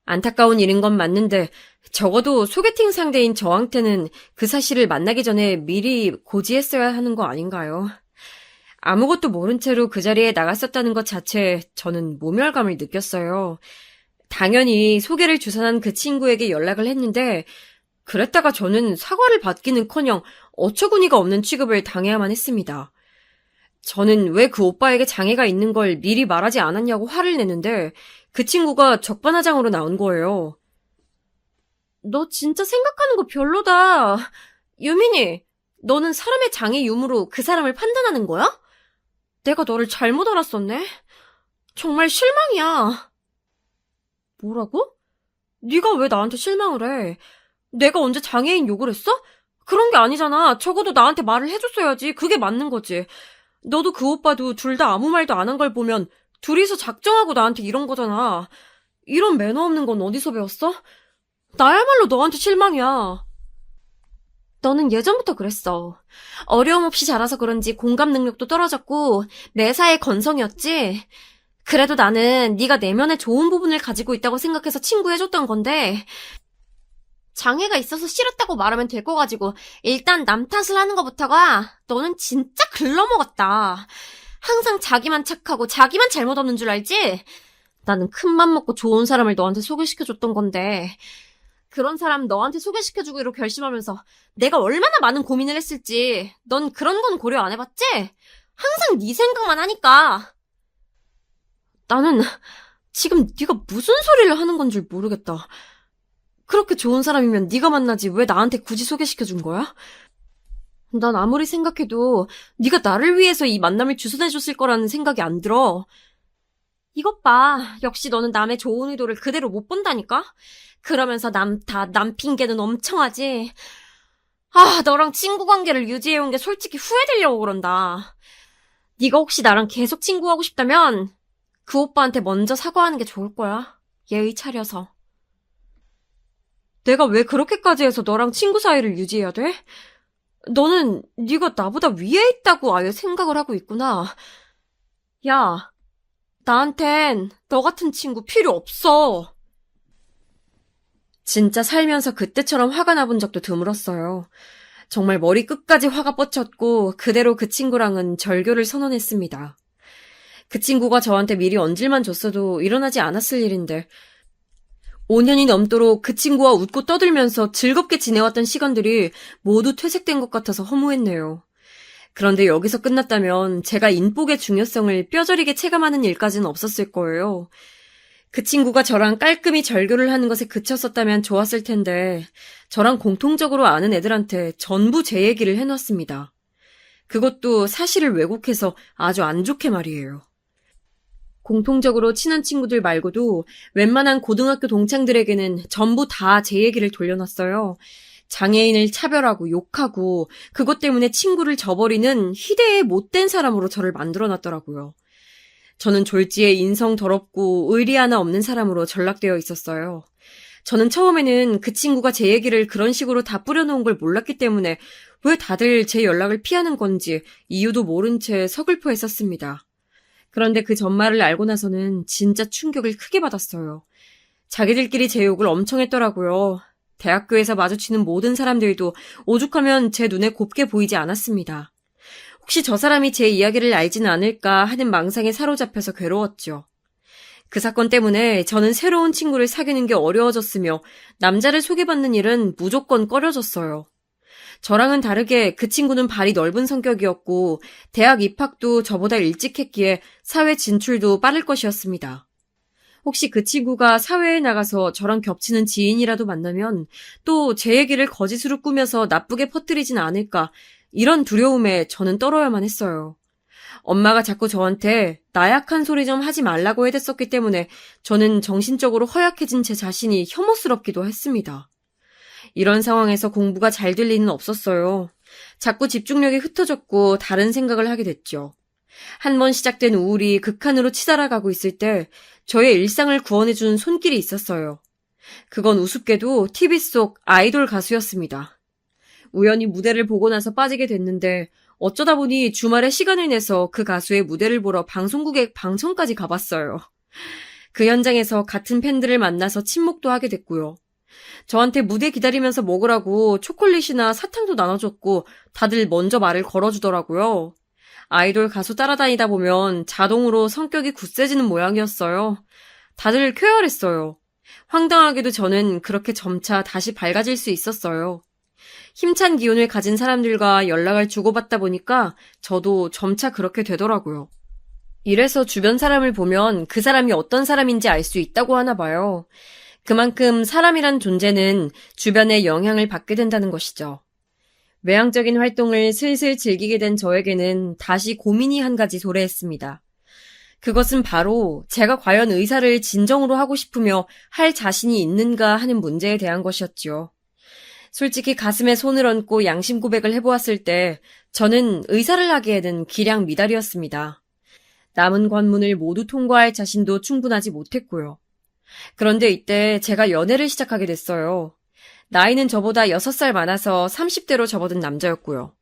안타까운 일인 건 맞는데 적어도 소개팅 상대인 저한테는 그 사실을 만나기 전에 미리 고지했어야 하는 거 아닌가요? 아무것도 모른 채로 그 자리에 나갔었다는 것 자체에 저는 모멸감을 느꼈어요. 당연히 소개를 주선한 그 친구에게 연락을 했는데 그랬다가 저는 사과를 받기는커녕 어처구니가 없는 취급을 당해야만 했습니다. 저는 왜 그 오빠에게 장애가 있는 걸 미리 말하지 않았냐고 화를 내는데 그 친구가 적반하장으로 나온 거예요. 너 진짜 생각하는 거 별로다. 유민이, 너는 사람의 장애 유무로 그 사람을 판단하는 거야? 내가 너를 잘못 알았었네. 정말 실망이야. 뭐라고? 네가 왜 나한테 실망을 해? 내가 언제 장애인 욕을 했어? 그런 게 아니잖아. 적어도 나한테 말을 해줬어야지. 그게 맞는 거지. 너도 그 오빠도 둘 다 아무 말도 안 한 걸 보면 둘이서 작정하고 나한테 이런 거잖아. 이런 매너 없는 건 어디서 배웠어? 나야말로 너한테 실망이야. 너는 예전부터 그랬어. 어려움 없이 자라서 그런지 공감 능력도 떨어졌고 매사에 건성이었지. 그래도 나는 네가 내면에 좋은 부분을 가지고 있다고 생각해서 친구해줬던 건데 장애가 있어서 싫었다고 말하면 될 거 가지고 일단 남 탓을 하는 것부터가 너는 진짜 글러먹었다. 항상 자기만 착하고 자기만 잘못 없는 줄 알지? 나는 큰맘 먹고 좋은 사람을 너한테 소개시켜줬던 건데 그런 사람 너한테 소개시켜주기로 결심하면서 내가 얼마나 많은 고민을 했을지 넌 그런 건 고려 안 해봤지? 항상 네 생각만 하니까. 나는 지금 네가 무슨 소리를 하는 건 줄 모르겠다. 그렇게 좋은 사람이면 네가 만나지 왜 나한테 굳이 소개시켜준 거야? 난 아무리 생각해도 네가 나를 위해서 이 만남을 주선해줬을 거라는 생각이 안 들어. 이것 봐. 역시 너는 남의 좋은 의도를 그대로 못 본다니까? 그러면서 남 핑계는 엄청 하지. 너랑 친구 관계를 유지해온 게 솔직히 후회되려고 그런다. 네가 혹시 나랑 계속 친구하고 싶다면 그 오빠한테 먼저 사과하는 게 좋을 거야. 예의 차려서. 내가 왜 그렇게까지 해서 너랑 친구 사이를 유지해야 돼? 너는 네가 나보다 위에 있다고 아예 생각을 하고 있구나. 야, 나한텐 너 같은 친구 필요 없어. 진짜 살면서 그때처럼 화가 나본 적도 드물었어요. 정말 머리 끝까지 화가 뻗쳤고 그대로 그 친구랑은 절교를 선언했습니다. 그 친구가 저한테 미리 언질만 줬어도 일어나지 않았을 일인데 5년이 넘도록 그 친구와 웃고 떠들면서 즐겁게 지내왔던 시간들이 모두 퇴색된 것 같아서 허무했네요. 그런데 여기서 끝났다면 제가 인복의 중요성을 뼈저리게 체감하는 일까지는 없었을 거예요. 그 친구가 저랑 깔끔히 절교를 하는 것에 그쳤었다면 좋았을 텐데 저랑 공통적으로 아는 애들한테 전부 제 얘기를 해놨습니다. 그것도 사실을 왜곡해서 아주 안 좋게 말이에요. 공통적으로 친한 친구들 말고도 웬만한 고등학교 동창들에게는 전부 다 제 얘기를 돌려놨어요. 장애인을 차별하고 욕하고 그것 때문에 친구를 저버리는 희대의 못된 사람으로 저를 만들어놨더라고요. 저는 졸지에 인성 더럽고 의리 하나 없는 사람으로 전락되어 있었어요. 저는 처음에는 그 친구가 제 얘기를 그런 식으로 다 뿌려놓은 걸 몰랐기 때문에 왜 다들 제 연락을 피하는 건지 이유도 모른 채 서글퍼했었습니다. 그런데 그 전말을 알고 나서는 진짜 충격을 크게 받았어요. 자기들끼리 제 욕을 엄청 했더라고요. 대학교에서 마주치는 모든 사람들도 오죽하면 제 눈에 곱게 보이지 않았습니다. 혹시 저 사람이 제 이야기를 알지는 않을까 하는 망상에 사로잡혀서 괴로웠죠. 그 사건 때문에 저는 새로운 친구를 사귀는 게 어려워졌으며 남자를 소개받는 일은 무조건 꺼려졌어요. 저랑은 다르게 그 친구는 발이 넓은 성격이었고 대학 입학도 저보다 일찍 했기에 사회 진출도 빠를 것이었습니다. 혹시 그 친구가 사회에 나가서 저랑 겹치는 지인이라도 만나면 또 제 얘기를 거짓으로 꾸며서 나쁘게 퍼뜨리진 않을까 이런 두려움에 저는 떨어야만 했어요. 엄마가 자꾸 저한테 나약한 소리 좀 하지 말라고 해댔었기 때문에 저는 정신적으로 허약해진 제 자신이 혐오스럽기도 했습니다. 이런 상황에서 공부가 잘 될 리는 없었어요. 자꾸 집중력이 흩어졌고 다른 생각을 하게 됐죠. 한 번 시작된 우울이 극한으로 치달아가고 있을 때 저의 일상을 구원해준 손길이 있었어요. 그건 우습게도 TV 속 아이돌 가수였습니다. 우연히 무대를 보고 나서 빠지게 됐는데 어쩌다 보니 주말에 시간을 내서 그 가수의 무대를 보러 방송국의 방청까지 가봤어요. 그 현장에서 같은 팬들을 만나서 친목도 하게 됐고요. 저한테 무대 기다리면서 먹으라고 초콜릿이나 사탕도 나눠줬고 다들 먼저 말을 걸어주더라고요. 아이돌 가수 따라다니다 보면 자동으로 성격이 굳세지는 모양이었어요. 다들 쾌활했어요. 황당하게도 저는 그렇게 점차 다시 밝아질 수 있었어요. 힘찬 기운을 가진 사람들과 연락을 주고받다 보니까 저도 점차 그렇게 되더라고요. 이래서 주변 사람을 보면 그 사람이 어떤 사람인지 알 수 있다고 하나 봐요. 그만큼 사람이란 존재는 주변의 영향을 받게 된다는 것이죠. 외향적인 활동을 슬슬 즐기게 된 저에게는 다시 고민이 한 가지 도래했습니다. 그것은 바로 제가 과연 의사를 진정으로 하고 싶으며 할 자신이 있는가 하는 문제에 대한 것이었지요. 솔직히 가슴에 손을 얹고 양심 고백을 해보았을 때 저는 의사를 하기에는 기량 미달이었습니다. 남은 관문을 모두 통과할 자신도 충분하지 못했고요. 그런데 이때 제가 연애를 시작하게 됐어요. 나이는 저보다 6살 많아서 30대로 접어든 남자였고요.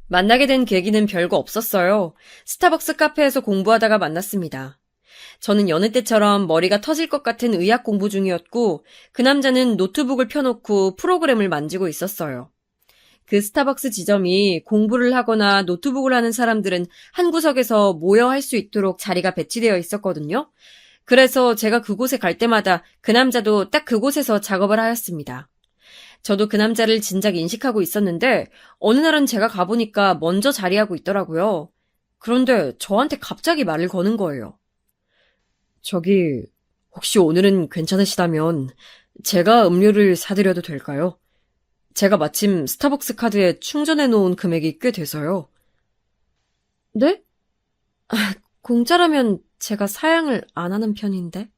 만나게 된 계기는 별거 없었어요. 스타벅스 카페에서 공부하다가 만났습니다. 저는 여느 때처럼 머리가 터질 것 같은 의학 공부 중이었고 그 남자는 노트북을 펴놓고 프로그램을 만지고 있었어요. 그 스타벅스 지점이 공부를 하거나 노트북을 하는 사람들은 한 구석에서 모여 할 수 있도록 자리가 배치되어 있었거든요. 그래서 제가 그곳에 갈 때마다 그 남자도 딱 그곳에서 작업을 하였습니다. 저도 그 남자를 진작 인식하고 있었는데 어느 날은 제가 가보니까 먼저 자리하고 있더라고요. 그런데 저한테 갑자기 말을 거는 거예요. 저기, 혹시 오늘은 괜찮으시다면 제가 음료를 사드려도 될까요? 제가 마침 스타벅스 카드에 충전해 놓은 금액이 꽤 돼서요. 네? 공짜라면 제가 사양을 안 하는 편인데.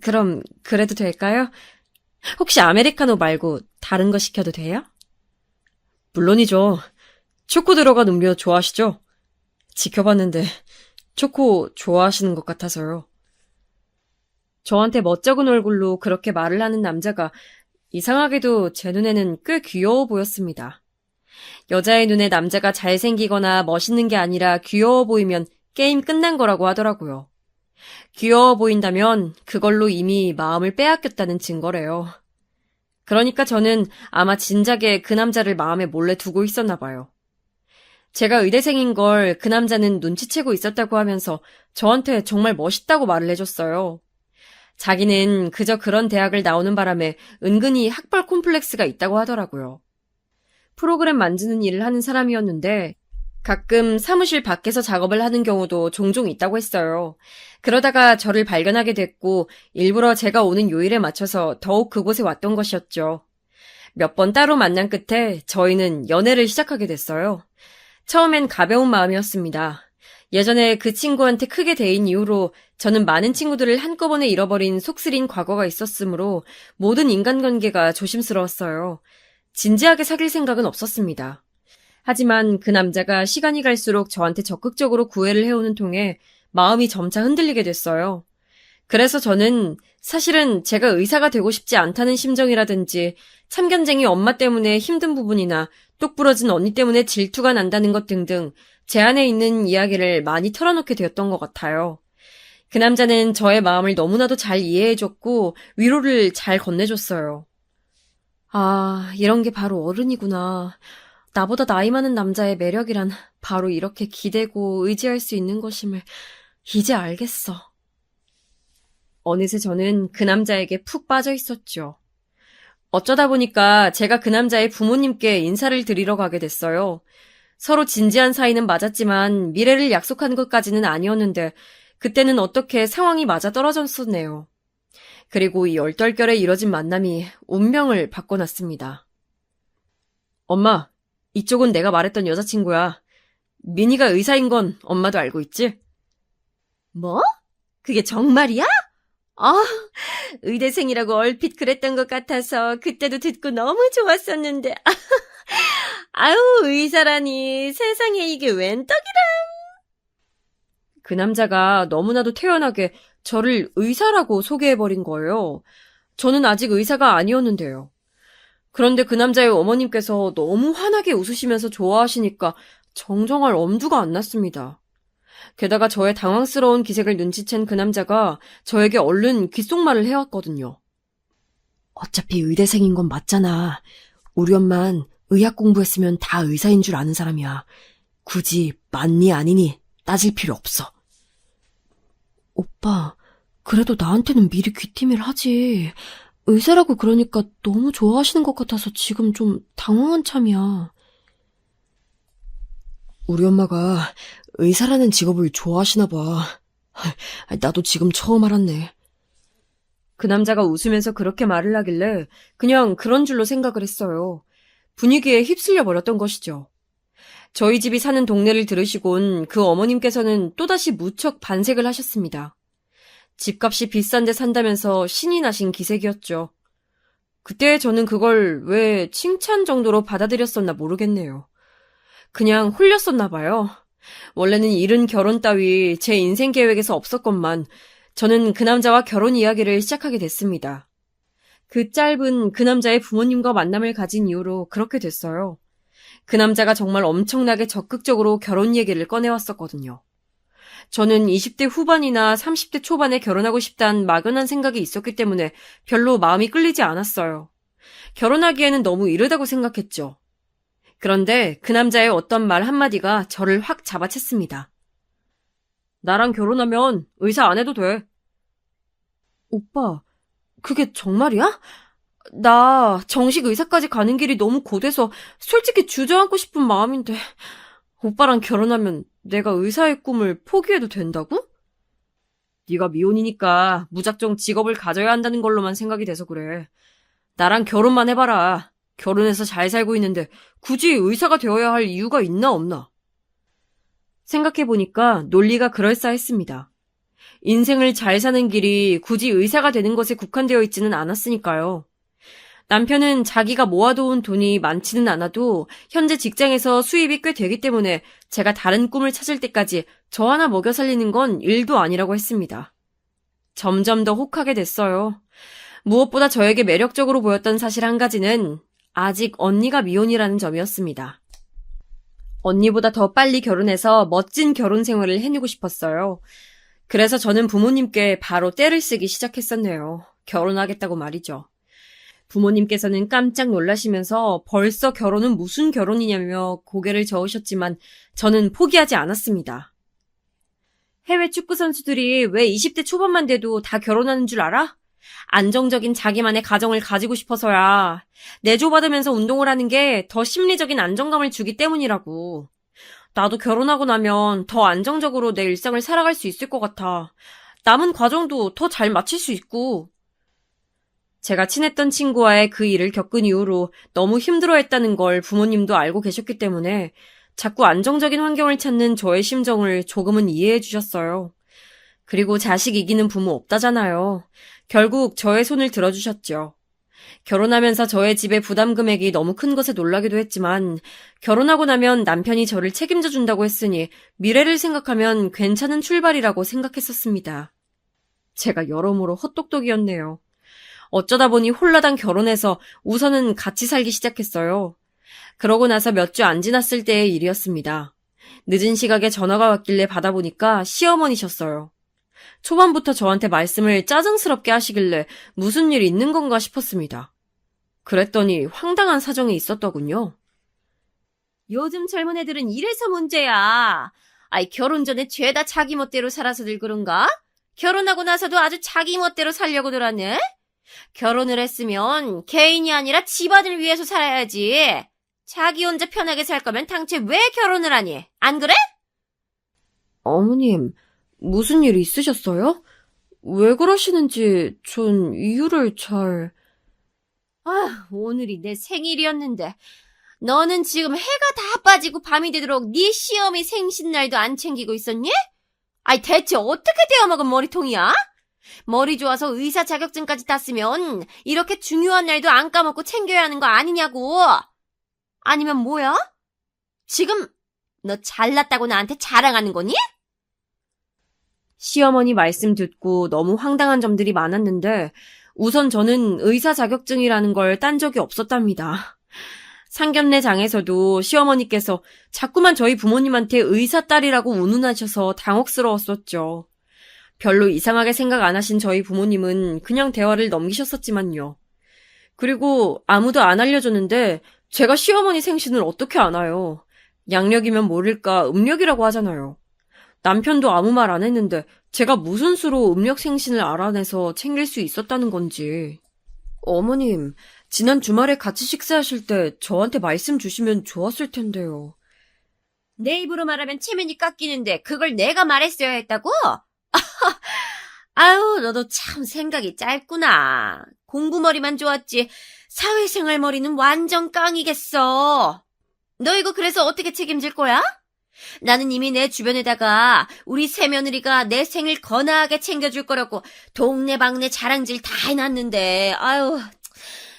그럼 그래도 될까요? 혹시 아메리카노 말고 다른 거 시켜도 돼요? 물론이죠. 초코 들어간 음료 좋아하시죠? 지켜봤는데 초코 좋아하시는 것 같아서요. 저한테 멋쩍은 얼굴로 그렇게 말을 하는 남자가 이상하게도 제 눈에는 꽤 귀여워 보였습니다. 여자의 눈에 남자가 잘생기거나 멋있는 게 아니라 귀여워 보이면 게임 끝난 거라고 하더라고요. 귀여워 보인다면 그걸로 이미 마음을 빼앗겼다는 증거래요. 그러니까 저는 아마 진작에 그 남자를 마음에 몰래 두고 있었나 봐요. 제가 의대생인 걸 그 남자는 눈치채고 있었다고 하면서 저한테 정말 멋있다고 말을 해줬어요. 자기는 그저 그런 대학을 나오는 바람에 은근히 학벌 콤플렉스가 있다고 하더라고요. 프로그램 만드는 일을 하는 사람이었는데 가끔 사무실 밖에서 작업을 하는 경우도 종종 있다고 했어요. 그러다가 저를 발견하게 됐고 일부러 제가 오는 요일에 맞춰서 더욱 그곳에 왔던 것이었죠. 몇 번 따로 만난 끝에 저희는 연애를 시작하게 됐어요. 처음엔 가벼운 마음이었습니다. 예전에 그 친구한테 크게 데인 이후로 저는 많은 친구들을 한꺼번에 잃어버린 속쓰린 과거가 있었으므로 모든 인간관계가 조심스러웠어요. 진지하게 사귈 생각은 없었습니다. 하지만 그 남자가 시간이 갈수록 저한테 적극적으로 구애를 해오는 통에 마음이 점차 흔들리게 됐어요. 그래서 저는 사실은 제가 의사가 되고 싶지 않다는 심정이라든지 참견쟁이 엄마 때문에 힘든 부분이나 똑부러진 언니 때문에 질투가 난다는 것 등등 제 안에 있는 이야기를 많이 털어놓게 되었던 것 같아요. 그 남자는 저의 마음을 너무나도 잘 이해해줬고 위로를 잘 건네줬어요. 아, 이런 게 바로 어른이구나. 나보다 나이 많은 남자의 매력이란 바로 이렇게 기대고 의지할 수 있는 것임을 이제 알겠어. 어느새 저는 그 남자에게 푹 빠져 있었죠. 어쩌다 보니까 제가 그 남자의 부모님께 인사를 드리러 가게 됐어요. 서로 진지한 사이는 맞았지만 미래를 약속한 것까지는 아니었는데 그때는 어떻게 상황이 맞아떨어졌었네요. 그리고 이 얼떨결에 이뤄진 만남이 운명을 바꿔놨습니다. 엄마, 이쪽은 내가 말했던 여자친구야. 민희가 의사인 건 엄마도 알고 있지? 뭐? 그게 정말이야? 아, 의대생이라고 얼핏 그랬던 것 같아서 그때도 듣고 너무 좋았었는데. 아유, 의사라니. 세상에 이게 웬 떡이라. 그 남자가 너무나도 태연하게 저를 의사라고 소개해버린 거예요. 저는 아직 의사가 아니었는데요. 그런데 그 남자의 어머님께서 너무 환하게 웃으시면서 좋아하시니까 정정할 엄두가 안 났습니다. 게다가 저의 당황스러운 기색을 눈치챈 그 남자가 저에게 얼른 귓속말을 해왔거든요. 어차피 의대생인 건 맞잖아. 우리 엄만 의학 공부했으면 다 의사인 줄 아는 사람이야. 굳이 맞니 아니니 따질 필요 없어. 오빠, 그래도 나한테는 미리 귀띔을 하지. 의사라고 그러니까 너무 좋아하시는 것 같아서 지금 좀 당황한 참이야. 우리 엄마가 의사라는 직업을 좋아하시나 봐. 나도 지금 처음 알았네. 그 남자가 웃으면서 그렇게 말을 하길래 그냥 그런 줄로 생각을 했어요. 분위기에 휩쓸려 버렸던 것이죠. 저희 집이 사는 동네를 들으시곤 그 어머님께서는 또다시 무척 반색을 하셨습니다. 집값이 비싼데 산다면서 신이 나신 기색이었죠. 그때 저는 그걸 왜 칭찬 정도로 받아들였었나 모르겠네요. 그냥 홀렸었나 봐요. 원래는 이른 결혼 따위 제 인생 계획에서 없었건만 저는 그 남자와 결혼 이야기를 시작하게 됐습니다. 그 짧은 그 남자의 부모님과 만남을 가진 이후로 그렇게 됐어요. 그 남자가 정말 엄청나게 적극적으로 결혼 얘기를 꺼내왔었거든요. 저는 20대 후반이나 30대 초반에 결혼하고 싶다는 막연한 생각이 있었기 때문에 별로 마음이 끌리지 않았어요. 결혼하기에는 너무 이르다고 생각했죠. 그런데 그 남자의 어떤 말 한마디가 저를 확 잡아챘습니다. 나랑 결혼하면 의사 안 해도 돼. 오빠, 그게 정말이야? 나 정식 의사까지 가는 길이 너무 고돼서 솔직히 주저앉고 싶은 마음인데 오빠랑 결혼하면 내가 의사의 꿈을 포기해도 된다고? 네가 미혼이니까 무작정 직업을 가져야 한다는 걸로만 생각이 돼서 그래. 나랑 결혼만 해봐라. 결혼해서 잘 살고 있는데 굳이 의사가 되어야 할 이유가 있나 없나? 생각해보니까 논리가 그럴싸했습니다. 인생을 잘 사는 길이 굳이 의사가 되는 것에 국한되어 있지는 않았으니까요. 남편은 자기가 모아놓은 돈이 많지는 않아도 현재 직장에서 수입이 꽤 되기 때문에 제가 다른 꿈을 찾을 때까지 저 하나 먹여 살리는 건 일도 아니라고 했습니다. 점점 더 혹하게 됐어요. 무엇보다 저에게 매력적으로 보였던 사실 한 가지는 아직 언니가 미혼이라는 점이었습니다. 언니보다 더 빨리 결혼해서 멋진 결혼 생활을 해내고 싶었어요. 그래서 저는 부모님께 바로 떼를 쓰기 시작했었네요. 결혼하겠다고 말이죠. 부모님께서는 깜짝 놀라시면서 벌써 결혼은 무슨 결혼이냐며 고개를 저으셨지만 저는 포기하지 않았습니다. 해외 축구 선수들이 왜 20대 초반만 돼도 다 결혼하는 줄 알아? 안정적인 자기만의 가정을 가지고 싶어서야. 내조받으면서 운동을 하는 게 더 심리적인 안정감을 주기 때문이라고. 나도 결혼하고 나면 더 안정적으로 내 일상을 살아갈 수 있을 것 같아. 남은 과정도 더 잘 마칠 수 있고. 제가 친했던 친구와의 그 일을 겪은 이후로 너무 힘들어했다는 걸 부모님도 알고 계셨기 때문에 자꾸 안정적인 환경을 찾는 저의 심정을 조금은 이해해 주셨어요. 그리고 자식 이기는 부모 없다잖아요. 결국 저의 손을 들어주셨죠. 결혼하면서 저의 집의 부담 금액이 너무 큰 것에 놀라기도 했지만 결혼하고 나면 남편이 저를 책임져 준다고 했으니 미래를 생각하면 괜찮은 출발이라고 생각했었습니다. 제가 여러모로 헛똑똑이었네요. 어쩌다 보니 홀라당 결혼해서 우선은 같이 살기 시작했어요. 그러고 나서 몇 주 안 지났을 때의 일이었습니다. 늦은 시각에 전화가 왔길래 받아보니까 시어머니셨어요. 초반부터 저한테 말씀을 짜증스럽게 하시길래 무슨 일 있는 건가 싶었습니다. 그랬더니 황당한 사정이 있었더군요. 요즘 젊은 애들은 이래서 문제야. 아이, 결혼 전에 죄다 자기 멋대로 살아서들 그런가? 결혼하고 나서도 아주 자기 멋대로 살려고들 하네? 결혼을 했으면 개인이 아니라 집안을 위해서 살아야지. 자기 혼자 편하게 살 거면 당최 왜 결혼을 하니? 안 그래? 어머님, 무슨 일 있으셨어요? 왜 그러시는지 전 이유를 잘... 아, 오늘이 내 생일이었는데 너는 지금 해가 다 빠지고 밤이 되도록 네 시어미 생신날도 안 챙기고 있었니? 아이, 대체 어떻게 되어먹은 머리통이야? 머리 좋아서 의사 자격증까지 땄으면 이렇게 중요한 날도 안 까먹고 챙겨야 하는 거 아니냐고. 아니면 뭐야? 지금 너 잘났다고 나한테 자랑하는 거니? 시어머니 말씀 듣고 너무 황당한 점들이 많았는데 우선 저는 의사 자격증이라는 걸 딴 적이 없었답니다. 상견례 장에서도 시어머니께서 자꾸만 저희 부모님한테 의사 딸이라고 운운하셔서 당혹스러웠었죠. 별로 이상하게 생각 안 하신 저희 부모님은 그냥 대화를 넘기셨었지만요. 그리고 아무도 안 알려줬는데 제가 시어머니 생신을 어떻게 아나요? 양력이면 모를까 음력이라고 하잖아요. 남편도 아무 말 안 했는데 제가 무슨 수로 음력 생신을 알아내서 챙길 수 있었다는 건지. 어머님, 지난 주말에 같이 식사하실 때 저한테 말씀 주시면 좋았을 텐데요. 내 입으로 말하면 체면이 깎이는데 그걸 내가 말했어야 했다고? 아유, 너도 참 생각이 짧구나. 공부머리만 좋았지 사회생활 머리는 완전 깡이겠어. 너 이거 그래서 어떻게 책임질 거야? 나는 이미 내 주변에다가 우리 새며느리가 내 생일 거나하게 챙겨줄 거라고 동네방네 자랑질 다 해놨는데, 아유,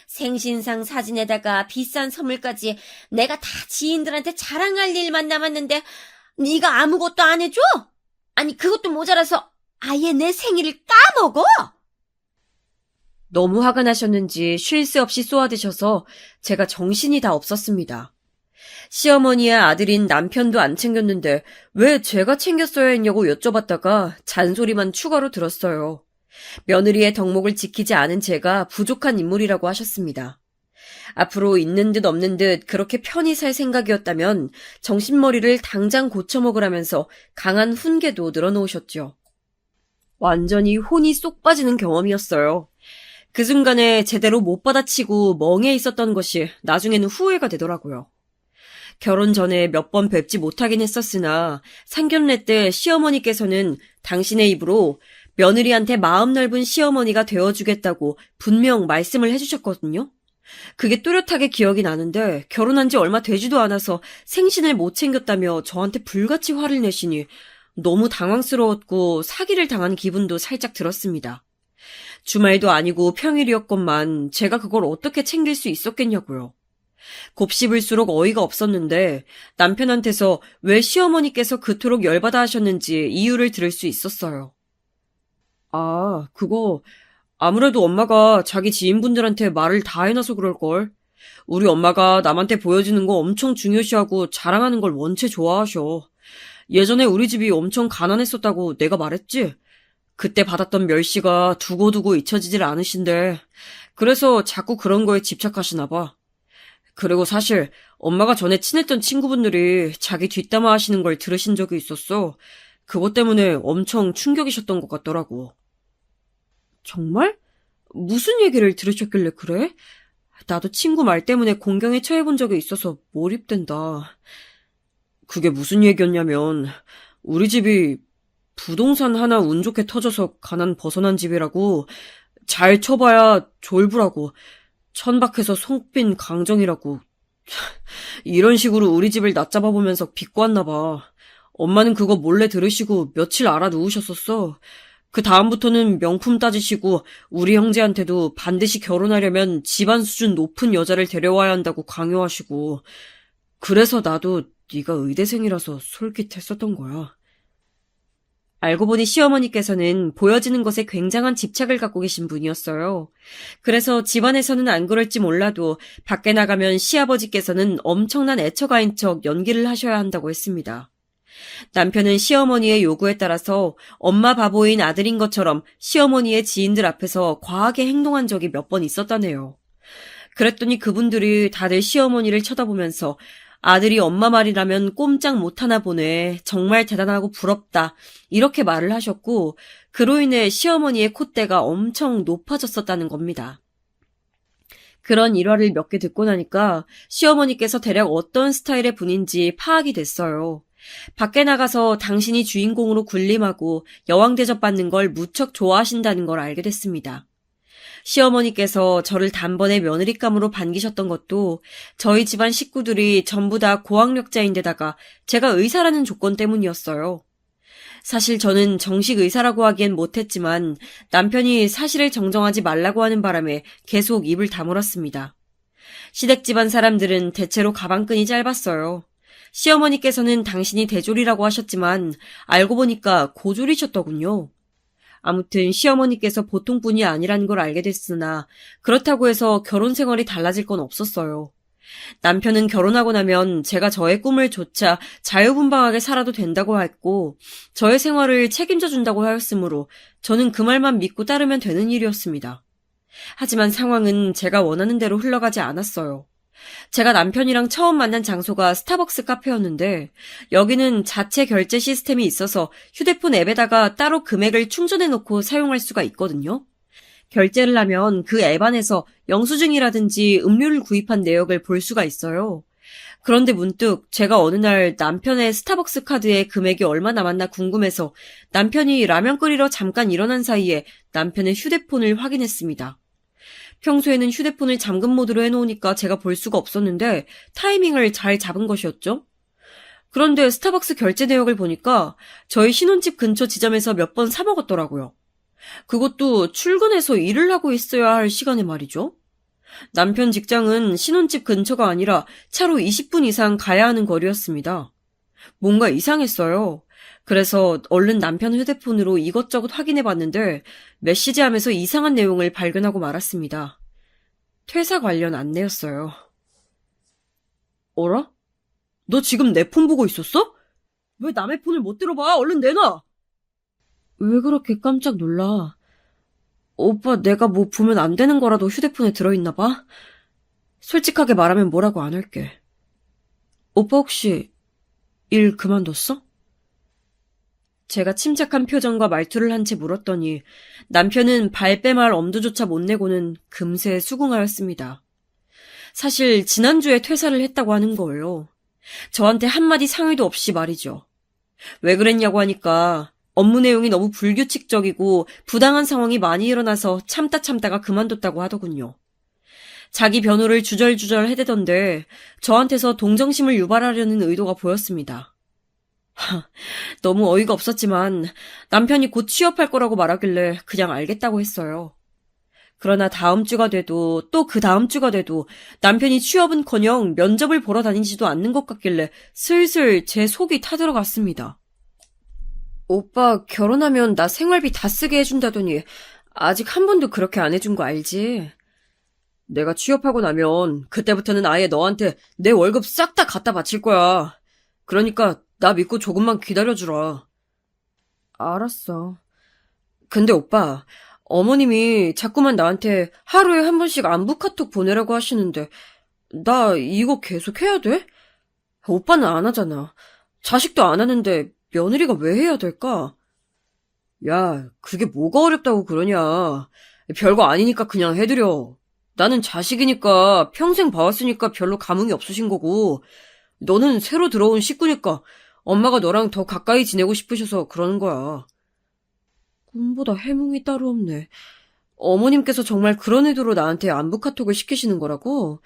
생신상 사진에다가 비싼 선물까지 내가 다 지인들한테 자랑할 일만 남았는데 네가 아무것도 안 해줘? 아니, 그것도 모자라서 아예 내 생일을 까먹어? 너무 화가 나셨는지 쉴 새 없이 쏘아드셔서 제가 정신이 다 없었습니다. 시어머니의 아들인 남편도 안 챙겼는데 왜 제가 챙겼어야 했냐고 여쭤봤다가 잔소리만 추가로 들었어요. 며느리의 덕목을 지키지 않은 제가 부족한 인물이라고 하셨습니다. 앞으로 있는 듯 없는 듯 그렇게 편히 살 생각이었다면 정신머리를 당장 고쳐먹으라면서 강한 훈계도 늘어놓으셨죠. 완전히 혼이 쏙 빠지는 경험이었어요. 그 순간에 제대로 못 받아치고 멍해 있었던 것이 나중에는 후회가 되더라고요. 결혼 전에 몇 번 뵙지 못하긴 했었으나 상견례 때 시어머니께서는 당신의 입으로 며느리한테 마음 넓은 시어머니가 되어주겠다고 분명 말씀을 해주셨거든요. 그게 또렷하게 기억이 나는데 결혼한 지 얼마 되지도 않아서 생신을 못 챙겼다며 저한테 불같이 화를 내시니 너무 당황스러웠고 사기를 당한 기분도 살짝 들었습니다. 주말도 아니고 평일이었건만 제가 그걸 어떻게 챙길 수 있었겠냐고요. 곱씹을수록 어이가 없었는데 남편한테서 왜 시어머니께서 그토록 열받아 하셨는지 이유를 들을 수 있었어요. 아, 그거 아무래도 엄마가 자기 지인분들한테 말을 다 해놔서 그럴걸. 우리 엄마가 남한테 보여주는 거 엄청 중요시하고 자랑하는 걸 원체 좋아하셔. 예전에 우리 집이 엄청 가난했었다고 내가 말했지? 그때 받았던 멸시가 두고두고 잊혀지질 않으신데 그래서 자꾸 그런 거에 집착하시나 봐. 그리고 사실 엄마가 전에 친했던 친구분들이 자기 뒷담화 하시는 걸 들으신 적이 있었어. 그것 때문에 엄청 충격이셨던 것 같더라고. 정말? 무슨 얘기를 들으셨길래 그래? 나도 친구 말 때문에 공경에 처해본 적이 있어서 몰입된다. 그게 무슨 얘기였냐면 우리 집이 부동산 하나 운 좋게 터져서 가난 벗어난 집이라고, 잘 쳐봐야 졸부라고, 천박해서 속빈 강정이라고. 이런 식으로 우리 집을 낮잡아보면서 비꼬았나 봐. 엄마는 그거 몰래 들으시고 며칠 알아누우셨었어. 그 다음부터는 명품 따지시고 우리 형제한테도 반드시 결혼하려면 집안 수준 높은 여자를 데려와야 한다고 강요하시고. 그래서 나도 네가 의대생이라서 솔깃했었던 거야. 알고 보니 시어머니께서는 보여지는 것에 굉장한 집착을 갖고 계신 분이었어요. 그래서 집안에서는 안 그럴지 몰라도 밖에 나가면 시아버지께서는 엄청난 애처가인 척 연기를 하셔야 한다고 했습니다. 남편은 시어머니의 요구에 따라서 엄마 바보인 아들인 것처럼 시어머니의 지인들 앞에서 과하게 행동한 적이 몇 번 있었다네요. 그랬더니 그분들이 다들 시어머니를 쳐다보면서 아들이 엄마 말이라면 꼼짝 못하나 보네. 정말 대단하고 부럽다. 이렇게 말을 하셨고 그로 인해 시어머니의 콧대가 엄청 높아졌었다는 겁니다. 그런 일화를 몇 개 듣고 나니까 시어머니께서 대략 어떤 스타일의 분인지 파악이 됐어요. 밖에 나가서 당신이 주인공으로 군림하고 여왕 대접받는 걸 무척 좋아하신다는 걸 알게 됐습니다. 시어머니께서 저를 단번에 며느리감으로 반기셨던 것도 저희 집안 식구들이 전부 다 고학력자인데다가 제가 의사라는 조건 때문이었어요. 사실 저는 정식 의사라고 하기엔 못했지만 남편이 사실을 정정하지 말라고 하는 바람에 계속 입을 다물었습니다. 시댁 집안 사람들은 대체로 가방끈이 짧았어요. 시어머니께서는 당신이 대졸이라고 하셨지만 알고 보니까 고졸이셨더군요. 아무튼 시어머니께서 보통분이 아니라는 걸 알게 됐으나 그렇다고 해서 결혼 생활이 달라질 건 없었어요. 남편은 결혼하고 나면 제가 저의 꿈을 조차 자유분방하게 살아도 된다고 했고 저의 생활을 책임져 준다고 하였으므로 저는 그 말만 믿고 따르면 되는 일이었습니다. 하지만 상황은 제가 원하는 대로 흘러가지 않았어요. 제가 남편이랑 처음 만난 장소가 스타벅스 카페였는데 여기는 자체 결제 시스템이 있어서 휴대폰 앱에다가 따로 금액을 충전해놓고 사용할 수가 있거든요. 결제를 하면 그 앱 안에서 영수증이라든지 음료를 구입한 내역을 볼 수가 있어요. 그런데 문득 제가 어느 날 남편의 스타벅스 카드에 금액이 얼마 남았나 궁금해서 남편이 라면 끓이러 잠깐 일어난 사이에 남편의 휴대폰을 확인했습니다. 평소에는 휴대폰을 잠금 모드로 해놓으니까 제가 볼 수가 없었는데 타이밍을 잘 잡은 것이었죠. 그런데 스타벅스 결제 내역을 보니까 저희 신혼집 근처 지점에서 몇 번 사 먹었더라고요. 그것도 출근해서 일을 하고 있어야 할 시간에 말이죠. 남편 직장은 신혼집 근처가 아니라 차로 20분 이상 가야 하는 거리였습니다. 뭔가 이상했어요. 그래서 얼른 남편 휴대폰으로 이것저것 확인해봤는데 메시지함에서 이상한 내용을 발견하고 말았습니다. 퇴사 관련 안내였어요. 어라? 너 지금 내 폰 보고 있었어? 왜 남의 폰을 못 들어봐? 얼른 내놔! 왜 그렇게 깜짝 놀라? 오빠, 내가 뭐 보면 안 되는 거라도 휴대폰에 들어있나 봐? 솔직하게 말하면 뭐라고 안 할게. 오빠 혹시 일 그만뒀어? 제가 침착한 표정과 말투를 한 채 물었더니 남편은 발뺌할 엄두조차 못 내고는 금세 수긍하였습니다. 사실 지난주에 퇴사를 했다고 하는 거예요. 저한테 한마디 상의도 없이 말이죠. 왜 그랬냐고 하니까 업무 내용이 너무 불규칙적이고 부당한 상황이 많이 일어나서 참다가 그만뒀다고 하더군요. 자기 변호를 주절주절 해대던데 저한테서 동정심을 유발하려는 의도가 보였습니다. 너무 어이가 없었지만 남편이 곧 취업할 거라고 말하길래 그냥 알겠다고 했어요. 그러나 다음 주가 돼도 또 그 다음 주가 돼도 남편이 취업은커녕 면접을 보러 다니지도 않는 것 같길래 슬슬 제 속이 타들어갔습니다. 오빠 결혼하면 나 생활비 다 쓰게 해준다더니 아직 한 번도 그렇게 안 해준 거 알지? 내가 취업하고 나면 그때부터는 아예 너한테 내 월급 싹 다 갖다 바칠 거야. 그러니까 나 믿고 조금만 기다려주라. 알았어. 근데 오빠, 어머님이 자꾸만 나한테 하루에 한 번씩 안부 카톡 보내라고 하시는데 나 이거 계속 해야 돼? 오빠는 안 하잖아. 자식도 안 하는데 며느리가 왜 해야 될까? 야, 그게 뭐가 어렵다고 그러냐. 별거 아니니까 그냥 해드려. 나는 자식이니까 평생 봐왔으니까 별로 감흥이 없으신 거고 너는 새로 들어온 식구니까 엄마가 너랑 더 가까이 지내고 싶으셔서 그러는 거야. 꿈보다 해몽이 따로 없네. 어머님께서 정말 그런 의도로 나한테 안부 카톡을 시키시는 거라고?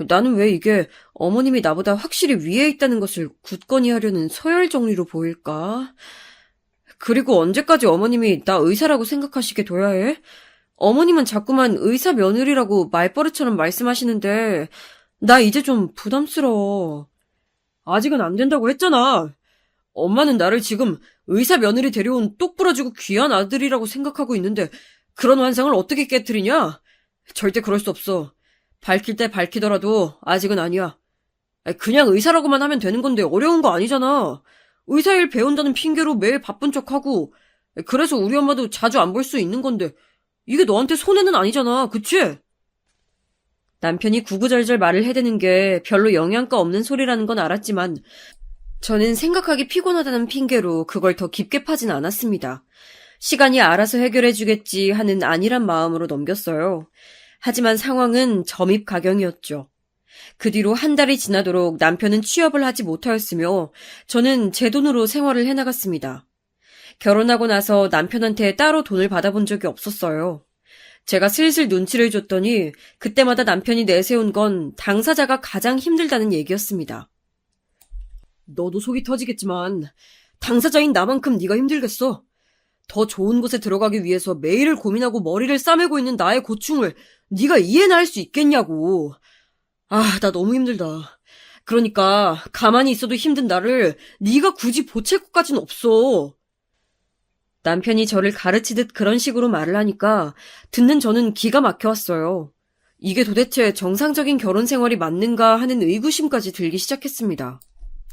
나는 왜 이게 어머님이 나보다 확실히 위에 있다는 것을 굳건히 하려는 서열 정리로 보일까? 그리고 언제까지 어머님이 나 의사라고 생각하시게 둬야 해? 어머님은 자꾸만 의사 며느리라고 말버릇처럼 말씀하시는데 나 이제 좀 부담스러워. 아직은 안 된다고 했잖아. 엄마는 나를 지금 의사 며느리 데려온 똑부러지고 귀한 아들이라고 생각하고 있는데 그런 환상을 어떻게 깨트리냐? 절대 그럴 수 없어. 밝힐 때 밝히더라도 아직은 아니야. 그냥 의사라고만 하면 되는 건데 어려운 거 아니잖아. 의사일 배운다는 핑계로 매일 바쁜 척하고 그래서 우리 엄마도 자주 안 볼 수 있는 건데 이게 너한테 손해는 아니잖아. 그치? 남편이 구구절절 말을 해대는 게 별로 영양가 없는 소리라는 건 알았지만 저는 생각하기 피곤하다는 핑계로 그걸 더 깊게 파진 않았습니다. 시간이 알아서 해결해주겠지 하는 안일한 마음으로 넘겼어요. 하지만 상황은 점입가경이었죠. 그 뒤로 한 달이 지나도록 남편은 취업을 하지 못하였으며 저는 제 돈으로 생활을 해나갔습니다. 결혼하고 나서 남편한테 따로 돈을 받아본 적이 없었어요. 제가 슬슬 눈치를 줬더니 그때마다 남편이 내세운 건 당사자가 가장 힘들다는 얘기였습니다. 너도 속이 터지겠지만 당사자인 나만큼 네가 힘들겠어. 더 좋은 곳에 들어가기 위해서 매일을 고민하고 머리를 싸매고 있는 나의 고충을 네가 이해나 할 수 있겠냐고. 아, 나 너무 힘들다. 그러니까 가만히 있어도 힘든 나를 네가 굳이 보챌 것까진 없어. 남편이 저를 가르치듯 그런 식으로 말을 하니까 듣는 저는 기가 막혀왔어요. 이게 도대체 정상적인 결혼 생활이 맞는가 하는 의구심까지 들기 시작했습니다.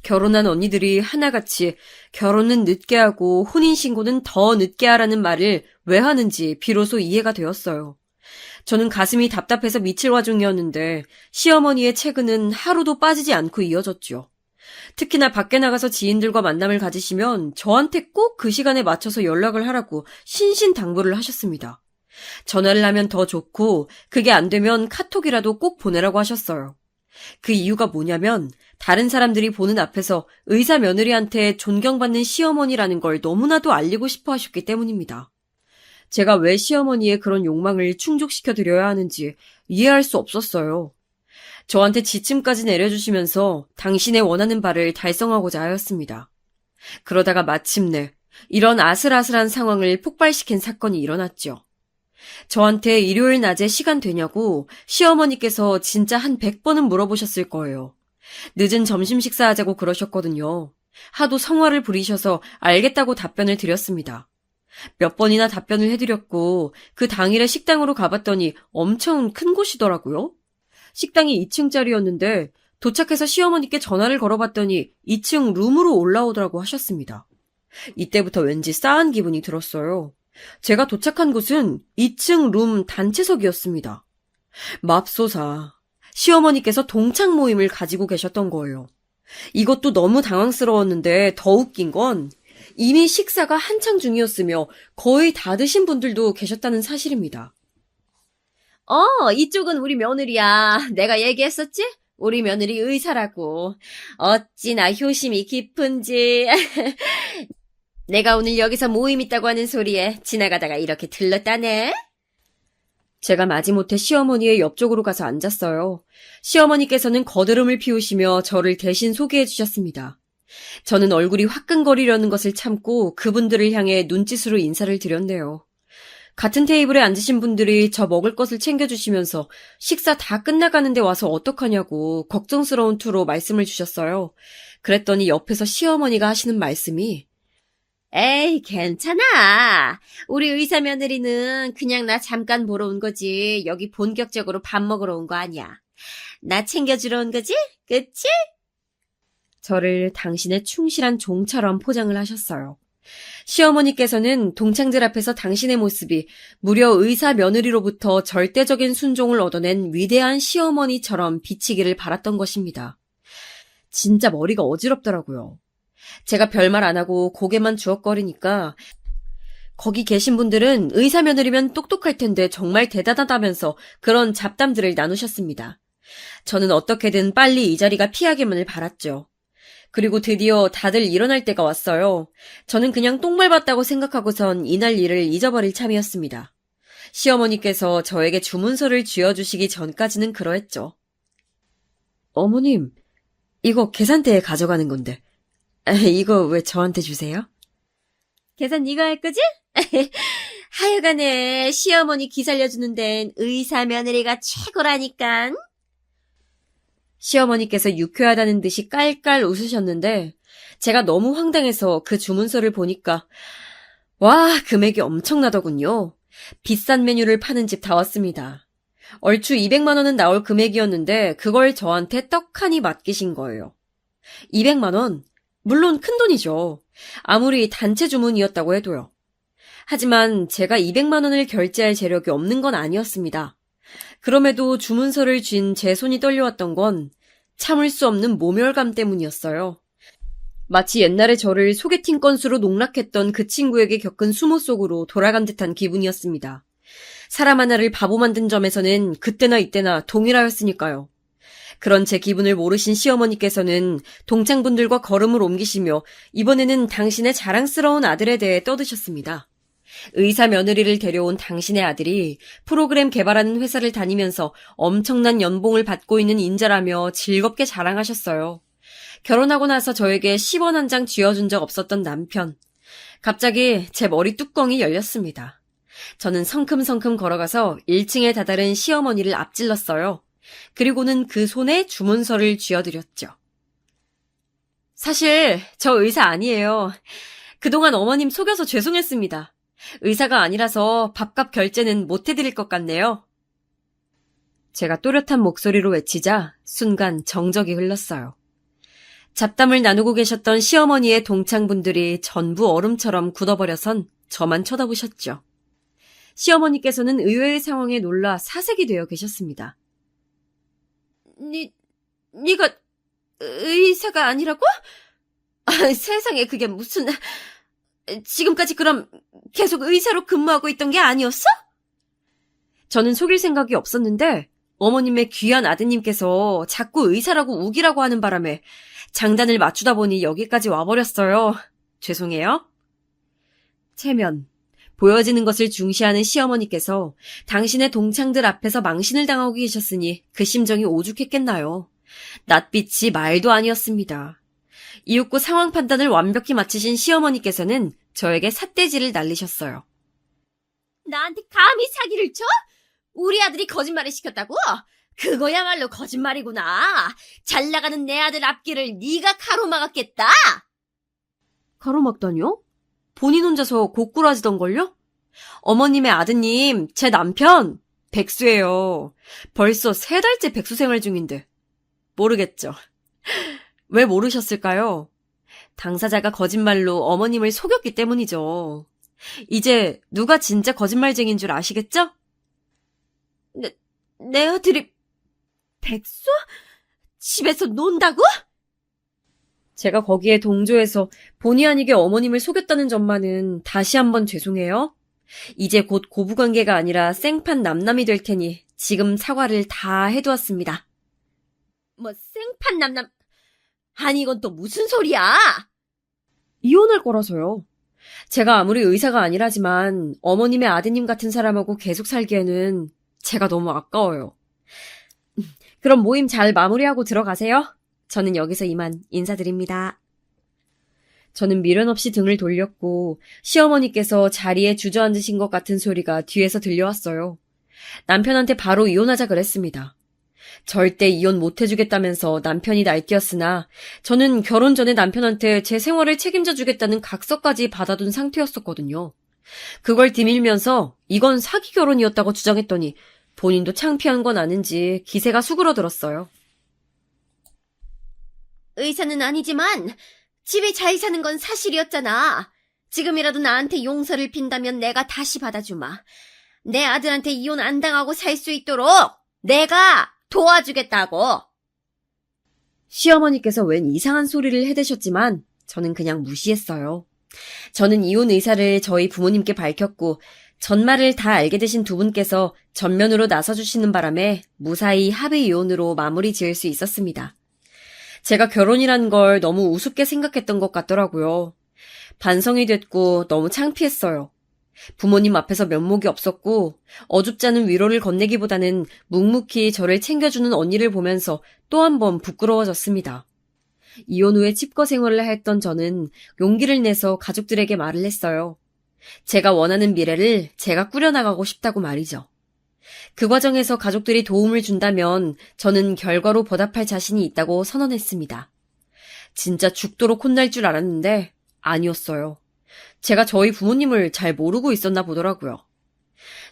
결혼한 언니들이 하나같이 결혼은 늦게 하고 혼인신고는 더 늦게 하라는 말을 왜 하는지 비로소 이해가 되었어요. 저는 가슴이 답답해서 미칠 와중이었는데 시어머니의 채근은 하루도 빠지지 않고 이어졌죠. 특히나 밖에 나가서 지인들과 만남을 가지시면 저한테 꼭 그 시간에 맞춰서 연락을 하라고 신신당부를 하셨습니다. 전화를 하면 더 좋고 그게 안 되면 카톡이라도 꼭 보내라고 하셨어요. 그 이유가 뭐냐면 다른 사람들이 보는 앞에서 의사 며느리한테 존경받는 시어머니라는 걸 너무나도 알리고 싶어 하셨기 때문입니다. 제가 왜 시어머니의 그런 욕망을 충족시켜드려야 하는지 이해할 수 없었어요. 저한테 지침까지 내려주시면서 당신의 원하는 바를 달성하고자 하였습니다. 그러다가 마침내 이런 아슬아슬한 상황을 폭발시킨 사건이 일어났죠. 저한테 일요일 낮에 시간 되냐고 시어머니께서 진짜 한 100번은 물어보셨을 거예요. 늦은 점심 식사하자고 그러셨거든요. 하도 성화를 부리셔서 알겠다고 답변을 드렸습니다. 몇 번이나 답변을 해드렸고 그 당일에 식당으로 가봤더니 엄청 큰 곳이더라고요. 식당이 2층짜리였는데 도착해서 시어머니께 전화를 걸어봤더니 2층 룸으로 올라오더라고 하셨습니다. 이때부터 왠지 싸한 기분이 들었어요. 제가 도착한 곳은 2층 룸 단체석이었습니다. 맙소사, 시어머니께서 동창 모임을 가지고 계셨던 거예요. 이것도 너무 당황스러웠는데 더 웃긴 건 이미 식사가 한창 중이었으며 거의 다 드신 분들도 계셨다는 사실입니다. 이쪽은 우리 며느리야. 내가 얘기했었지? 우리 며느리 의사라고. 어찌나 효심이 깊은지. 내가 오늘 여기서 모임 있다고 하는 소리에 지나가다가 이렇게 들렀다네. 제가 마지못해 시어머니의 옆쪽으로 가서 앉았어요. 시어머니께서는 거드름을 피우시며 저를 대신 소개해 주셨습니다. 저는 얼굴이 화끈거리려는 것을 참고 그분들을 향해 눈짓으로 인사를 드렸네요. 같은 테이블에 앉으신 분들이 저 먹을 것을 챙겨주시면서 식사 다 끝나가는데 와서 어떡하냐고 걱정스러운 투로 말씀을 주셨어요. 그랬더니 옆에서 시어머니가 하시는 말씀이 에이, 괜찮아. 우리 의사 며느리는 그냥 나 잠깐 보러 온 거지. 여기 본격적으로 밥 먹으러 온 거 아니야. 나 챙겨주러 온 거지? 그치? 저를 당신의 충실한 종처럼 포장을 하셨어요. 시어머니께서는 동창들 앞에서 당신의 모습이 무려 의사 며느리로부터 절대적인 순종을 얻어낸 위대한 시어머니처럼 비치기를 바랐던 것입니다. 진짜 머리가 어지럽더라고요. 제가 별말 안 하고 고개만 주걱거리니까 거기 계신 분들은 의사 며느리면 똑똑할 텐데 정말 대단하다면서 그런 잡담들을 나누셨습니다. 저는 어떻게든 빨리 이 자리가 피하기만을 바랐죠. 그리고 드디어 다들 일어날 때가 왔어요. 저는 그냥 똥 밟았다고 생각하고선 이날 일을 잊어버릴 참이었습니다. 시어머니께서 저에게 주문서를 쥐어주시기 전까지는 그러했죠. 어머님, 이거 계산대에 가져가는 건데. 이거 왜 저한테 주세요? 계산 네가 할 거지? 하여간에 시어머니 기 살려주는 데는 의사 며느리가 최고라니깐. 시어머니께서 유쾌하다는 듯이 깔깔 웃으셨는데 제가 너무 황당해서 그 주문서를 보니까 와, 금액이 엄청나더군요. 비싼 메뉴를 파는 집 다 왔습니다. 얼추 200만 원은 나올 금액이었는데 그걸 저한테 떡하니 맡기신 거예요. 200만 원? 물론 큰 돈이죠. 아무리 단체 주문이었다고 해도요. 하지만 제가 200만 원을 결제할 재력이 없는 건 아니었습니다. 그럼에도 주문서를 쥔 제 손이 떨려왔던 건 참을 수 없는 모멸감 때문이었어요. 마치 옛날에 저를 소개팅 건수로 농락했던 그 친구에게 겪은 수모 속으로 돌아간 듯한 기분이었습니다. 사람 하나를 바보 만든 점에서는 그때나 이때나 동일하였으니까요. 그런 제 기분을 모르신 시어머니께서는 동창분들과 걸음을 옮기시며 이번에는 당신의 자랑스러운 아들에 대해 떠드셨습니다. 의사 며느리를 데려온 당신의 아들이 프로그램 개발하는 회사를 다니면서 엄청난 연봉을 받고 있는 인자라며 즐겁게 자랑하셨어요. 결혼하고 나서 저에게 10원 한 장 쥐어준 적 없었던 남편. 갑자기 제 머리 뚜껑이 열렸습니다. 저는 성큼성큼 걸어가서 1층에 다다른 시어머니를 앞질렀어요. 그리고는 그 손에 주문서를 쥐어드렸죠. 사실 저 의사 아니에요. 그동안 어머님 속여서 죄송했습니다. 의사가 아니라서 밥값 결제는 못 해드릴 것 같네요. 제가 또렷한 목소리로 외치자 순간 정적이 흘렀어요. 잡담을 나누고 계셨던 시어머니의 동창분들이 전부 얼음처럼 굳어버려선 저만 쳐다보셨죠. 시어머니께서는 의외의 상황에 놀라 사색이 되어 계셨습니다. 네가 의사가 아니라고? 세상에 그게 무슨... 지금까지 그럼 계속 의사로 근무하고 있던 게 아니었어? 저는 속일 생각이 없었는데 어머님의 귀한 아드님께서 자꾸 의사라고 우기라고 하는 바람에 장단을 맞추다 보니 여기까지 와버렸어요. 죄송해요. 체면, 보여지는 것을 중시하는 시어머니께서 당신의 동창들 앞에서 망신을 당하고 계셨으니 그 심정이 오죽했겠나요. 낯빛이 말도 아니었습니다. 이윽고 상황 판단을 완벽히 마치신 시어머니께서는 저에게 삿대질을 날리셨어요. 나한테 감히 사기를 쳐? 우리 아들이 거짓말을 시켰다고? 그거야말로 거짓말이구나. 잘 나가는 내 아들 앞길을 네가 가로막았겠다. 가로막다니요? 본인 혼자서 고꾸라지던걸요? 어머님의 아드님, 제 남편, 백수예요. 벌써 3달째 백수 생활 중인데. 모르겠죠. 왜 모르셨을까요? 당사자가 거짓말로 어머님을 속였기 때문이죠. 이제 누가 진짜 거짓말쟁인 줄 아시겠죠? 내 아들이 백수? 집에서 논다고? 제가 거기에 동조해서 본의 아니게 어머님을 속였다는 점만은 다시 한번 죄송해요. 이제 곧 고부관계가 아니라 생판 남남이 될 테니 지금 사과를 다 해두었습니다. 뭐 생판 남남. 아니 이건 또 무슨 소리야? 이혼할 거라서요. 제가 아무리 의사가 아니라지만 어머님의 아드님 같은 사람하고 계속 살기에는 제가 너무 아까워요. 그럼 모임 잘 마무리하고 들어가세요. 저는 여기서 이만 인사드립니다. 저는 미련 없이 등을 돌렸고 시어머니께서 자리에 주저앉으신 것 같은 소리가 뒤에서 들려왔어요. 남편한테 바로 이혼하자 그랬습니다. 절대 이혼 못 해주겠다면서 남편이 날뛰었으나 저는 결혼 전에 남편한테 제 생활을 책임져 주겠다는 각서까지 받아둔 상태였었거든요. 그걸 디밀면서 이건 사기 결혼이었다고 주장했더니 본인도 창피한 건 아닌지 기세가 수그러들었어요. 의사는 아니지만 집에 잘 사는 건 사실이었잖아. 지금이라도 나한테 용서를 빈다면 내가 다시 받아주마. 내 아들한테 이혼 안 당하고 살 수 있도록 내가 도와주겠다고. 시어머니께서 웬 이상한 소리를 해대셨지만 저는 그냥 무시했어요. 저는 이혼 의사를 저희 부모님께 밝혔고 전말을 다 알게 되신 두 분께서 전면으로 나서주시는 바람에 무사히 합의 이혼으로 마무리 지을 수 있었습니다. 제가 결혼이란 걸 너무 우습게 생각했던 것 같더라고요. 반성이 됐고 너무 창피했어요. 부모님 앞에서 면목이 없었고 어줍지 않은 위로를 건네기보다는 묵묵히 저를 챙겨주는 언니를 보면서 또 한 번 부끄러워졌습니다. 이혼 후에 칩거 생활을 했던 저는 용기를 내서 가족들에게 말을 했어요. 제가 원하는 미래를 제가 꾸려나가고 싶다고 말이죠. 그 과정에서 가족들이 도움을 준다면 저는 결과로 보답할 자신이 있다고 선언했습니다. 진짜 죽도록 혼날 줄 알았는데 아니었어요. 제가 저희 부모님을 잘 모르고 있었나 보더라고요.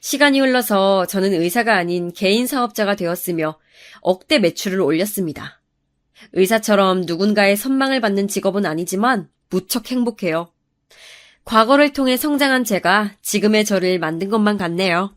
시간이 흘러서 저는 의사가 아닌 개인 사업자가 되었으며 억대 매출을 올렸습니다. 의사처럼 누군가의 선망을 받는 직업은 아니지만 무척 행복해요. 과거를 통해 성장한 제가 지금의 저를 만든 것만 같네요.